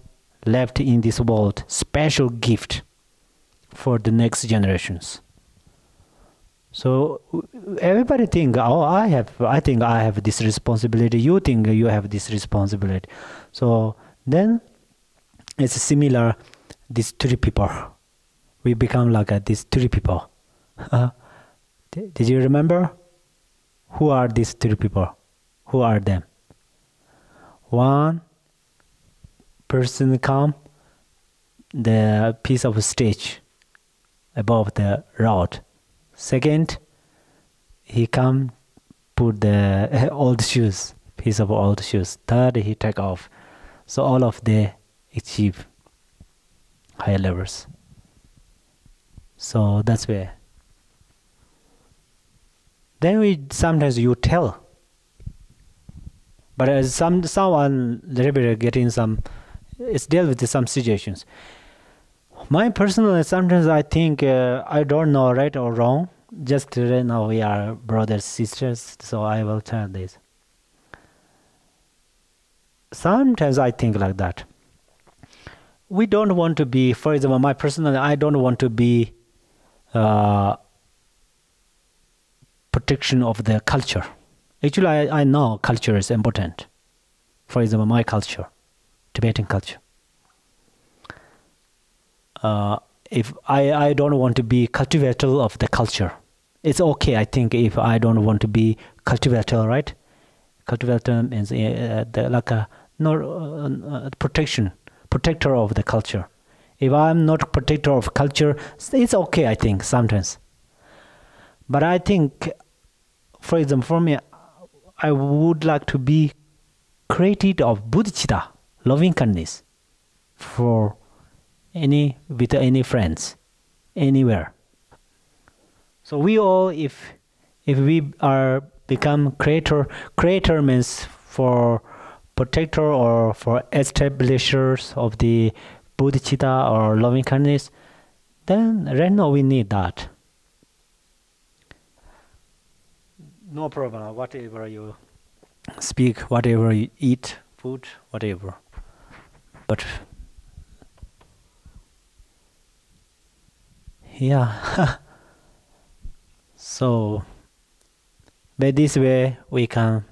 left in this world, special gift for the next generations. So everybody think, oh, I think I have this responsibility. You think you have this responsibility. So then it's similar. These 3 people, we become like these 3 people. Did you remember? Who are these 3 people? Who are them? One person come, the piece of stage above the road. Second, he come, put the old shoes, piece of old shoes. Third, he take off. So all of them achieve higher levels. So that's where. Then sometimes you tell. But as someone little bit getting some, it's dealt with some situations. My personal, sometimes I think I don't know right or wrong. Just right now we are brothers, sisters, so I will tell this. Sometimes I think like that. We don't want to be, for example, my personal, I don't want to be protection of the culture. Actually, I know culture is important. For example, my culture, Tibetan culture. If I don't want to be cultivator of the culture, it's okay. I think if I don't want to be cultivator, right? Cultivator means like a protector of the culture. If I'm not protector of culture, it's okay. I think sometimes. But I think, for example, for me, I would like to be created of bodhicitta, loving kindness, with any friends, anywhere. So we all, if we are become creator means for protector or for establishers of the bodhicitta or loving kindness, then right now we need that. No problem, whatever you speak, whatever you eat, food, whatever. But yeah. So by this way we can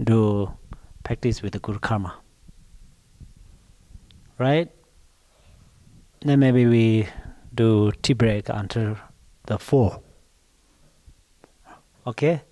do practice with the good karma. Right? Then maybe we do tea break until the 4. Okay?